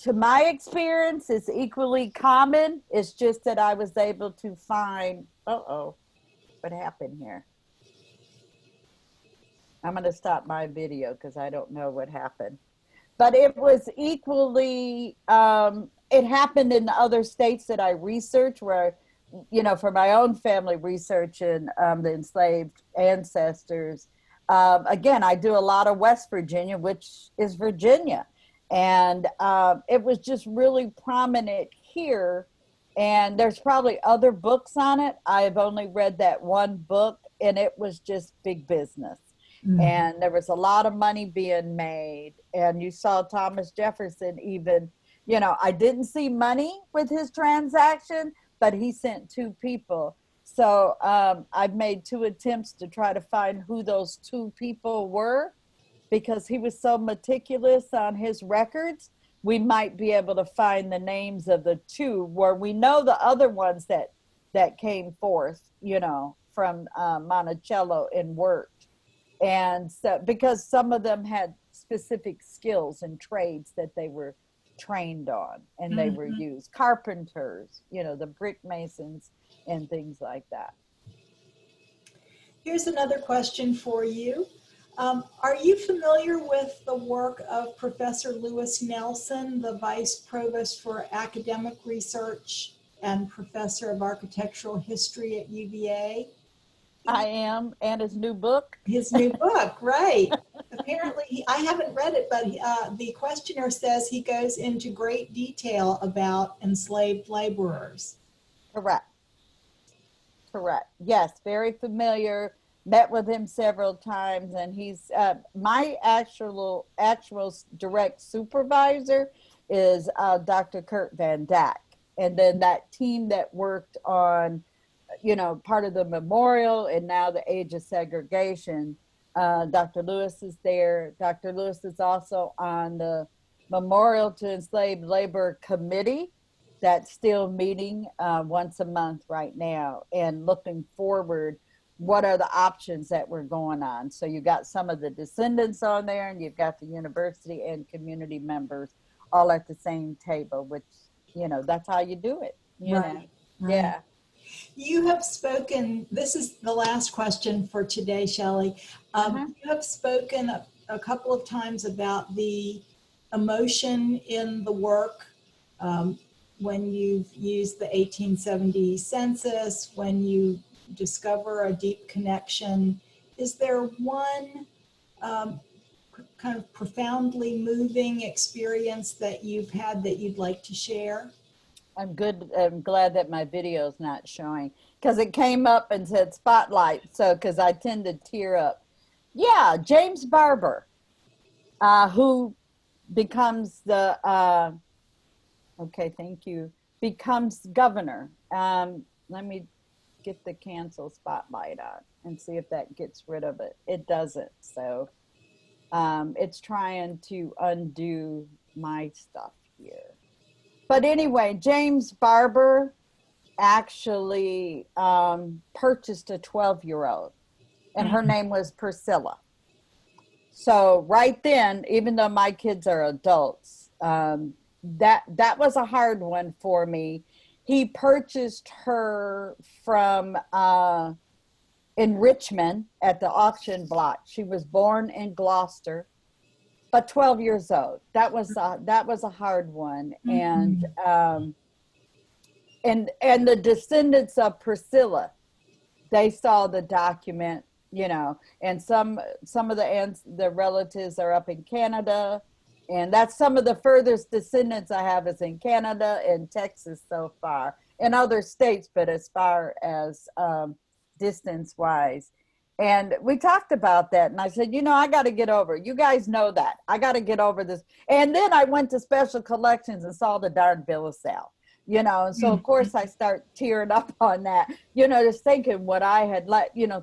To my experience, it's equally common. It's just that I was able to find, what happened here? I'm going to stop my video because I don't know what happened. But it was equally, it happened in other states that I researched where, for my own family research and the enslaved ancestors. Again, I do a lot of West Virginia, which is Virginia. And it was just really prominent here And there's probably other books on it. I've only read that one book, and it was just big business. And there was a lot of money being made. And you saw Thomas Jefferson even, you know, I didn't see money with his transaction, but he sent two people. So I've made two attempts to try to find who those two people were, because he was so meticulous on his records. We might be able to find the names of the two, where we know the other ones that came forth, you know, from Monticello and worked. And so, because some of them had specific skills and trades that they were trained on, and they were used, carpenters, you know, the brick masons and things like that. Here's another question for you. Are you familiar with the work of Professor Lewis Nelson, the Vice Provost for Academic Research and Professor of Architectural History at UVA? I am, and his new book. His new book, right. Apparently, I haven't read it, but the questioner says he goes into great detail about enslaved laborers. Correct. Correct. Yes, very familiar. Met with him several times, and he's my actual direct supervisor is Dr. Kurt Van Dyck. And then that team that worked on, you know, part of the memorial and now the age of segregation, Dr. Lewis is there. Dr. Lewis is also on the Memorial to Enslaved Labor Committee that's still meeting once a month right now, and looking forward, what are the options that we're going on. So you got some of the descendants on there, and you've got the university and community members all at the same table, which, you know, that's how you do it. You know? Right. Yeah. You have spoken, this is the last question for today, Shelley. You have spoken a couple of times about the emotion in the work, when you've used the 1870 census, when you discover a deep connection. Is there one kind of profoundly moving experience that you've had that you'd like to share? I'm glad that my video is not showing, because it came up and said spotlight. So, because I tend to tear up. Yeah, James Barber, who becomes the, okay, thank you, becomes governor. Let me get the cancel spotlight on and see if that gets rid of it. It doesn't. So it's trying to undo my stuff here. But anyway, James Barber actually purchased a 12-year-old, and her name was Priscilla. So right then, even though my kids are adults, that was a hard one for me. He purchased her from in Richmond at the auction block. She was born in Gloucester, but 12 years old. That was a hard one. And the descendants of Priscilla, they saw the document, you know, and some of the relatives are up in Canada, and that's some of the furthest descendants I have is in Canada and Texas so far, and other states, but as far as distance wise. And we talked about that, and I said, you know, I got to get over it. You guys know that. I got to get over this. And then I went to Special Collections and saw the darn bill of sale, you know, and so of course I start tearing up on that, you know, just thinking what I had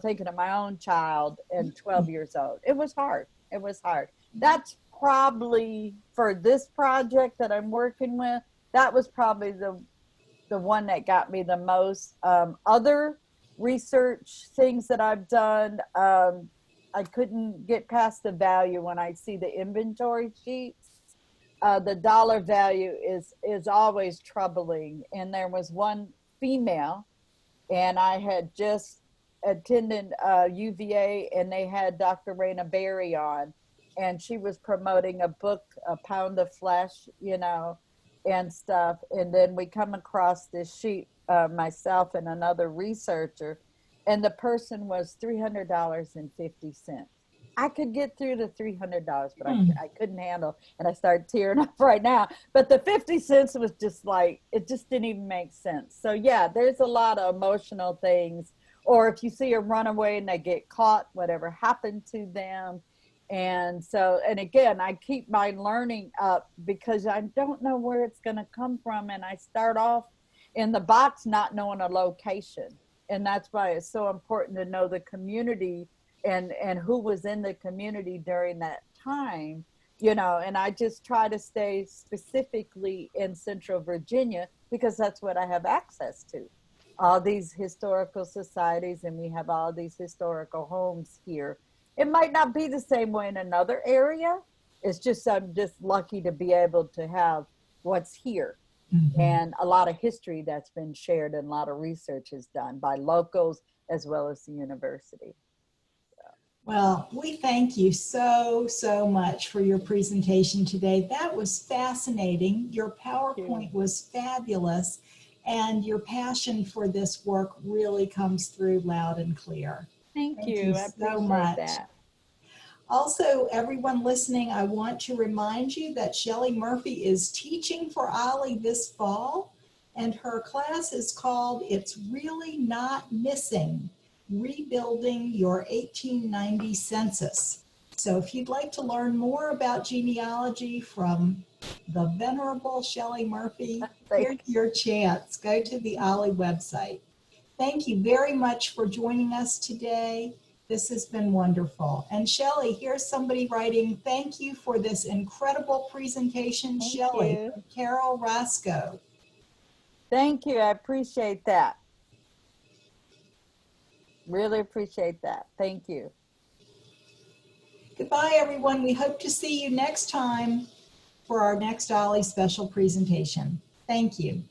thinking of my own child and 12 years old. It was hard. It was hard. That's probably, for this project that I'm working with, that was probably the one that got me the most. Other research things that I've done, I couldn't get past the value when I see the inventory sheets. The dollar value is always troubling. And there was one female, and I had just attended UVA, and they had Dr. Raina Berry on, and she was promoting a book, A Pound of Flesh, you know, and stuff. And then we come across this sheet, myself and another researcher, and the person was $300.50. I could get through the $300, but I couldn't handle, and I started tearing up right now. But the 50 cents was just like, it just didn't even make sense. So yeah, there's a lot of emotional things. Or if you see a runaway and they get caught, whatever happened to them. And so, and again, I keep my learning up because I don't know where it's going to come from. And I start off in the box not knowing a location. And that's why it's so important to know the community and who was in the community during that time, you know. And I just try to stay specifically in Central Virginia because that's what I have access to. All these historical societies, and we have all these historical homes here. It might not be the same way in another area. It's just, I'm just lucky to be able to have what's here. And a lot of history that's been shared and a lot of research is done by locals as well as the university. Well, we thank you so much for your presentation today. That was fascinating. Your PowerPoint was fabulous, and your passion for this work really comes through loud and clear. Thank you. I appreciate that. Also, everyone listening, I want to remind you that Shelley Murphy is teaching for OLLI this fall, and her class is called It's Really Not Missing: Rebuilding Your 1890 Census. So if you'd like to learn more about genealogy from the venerable Shelley Murphy, here's your chance. Go to the OLLI website. Thank you very much for joining us today. This has been wonderful. And Shelley, here's somebody writing, thank you for this incredible presentation, Shelley, from Carol Rasco. Thank you. I appreciate that. Really appreciate that. Thank you. Goodbye, everyone. We hope to see you next time for our next OLLI special presentation. Thank you.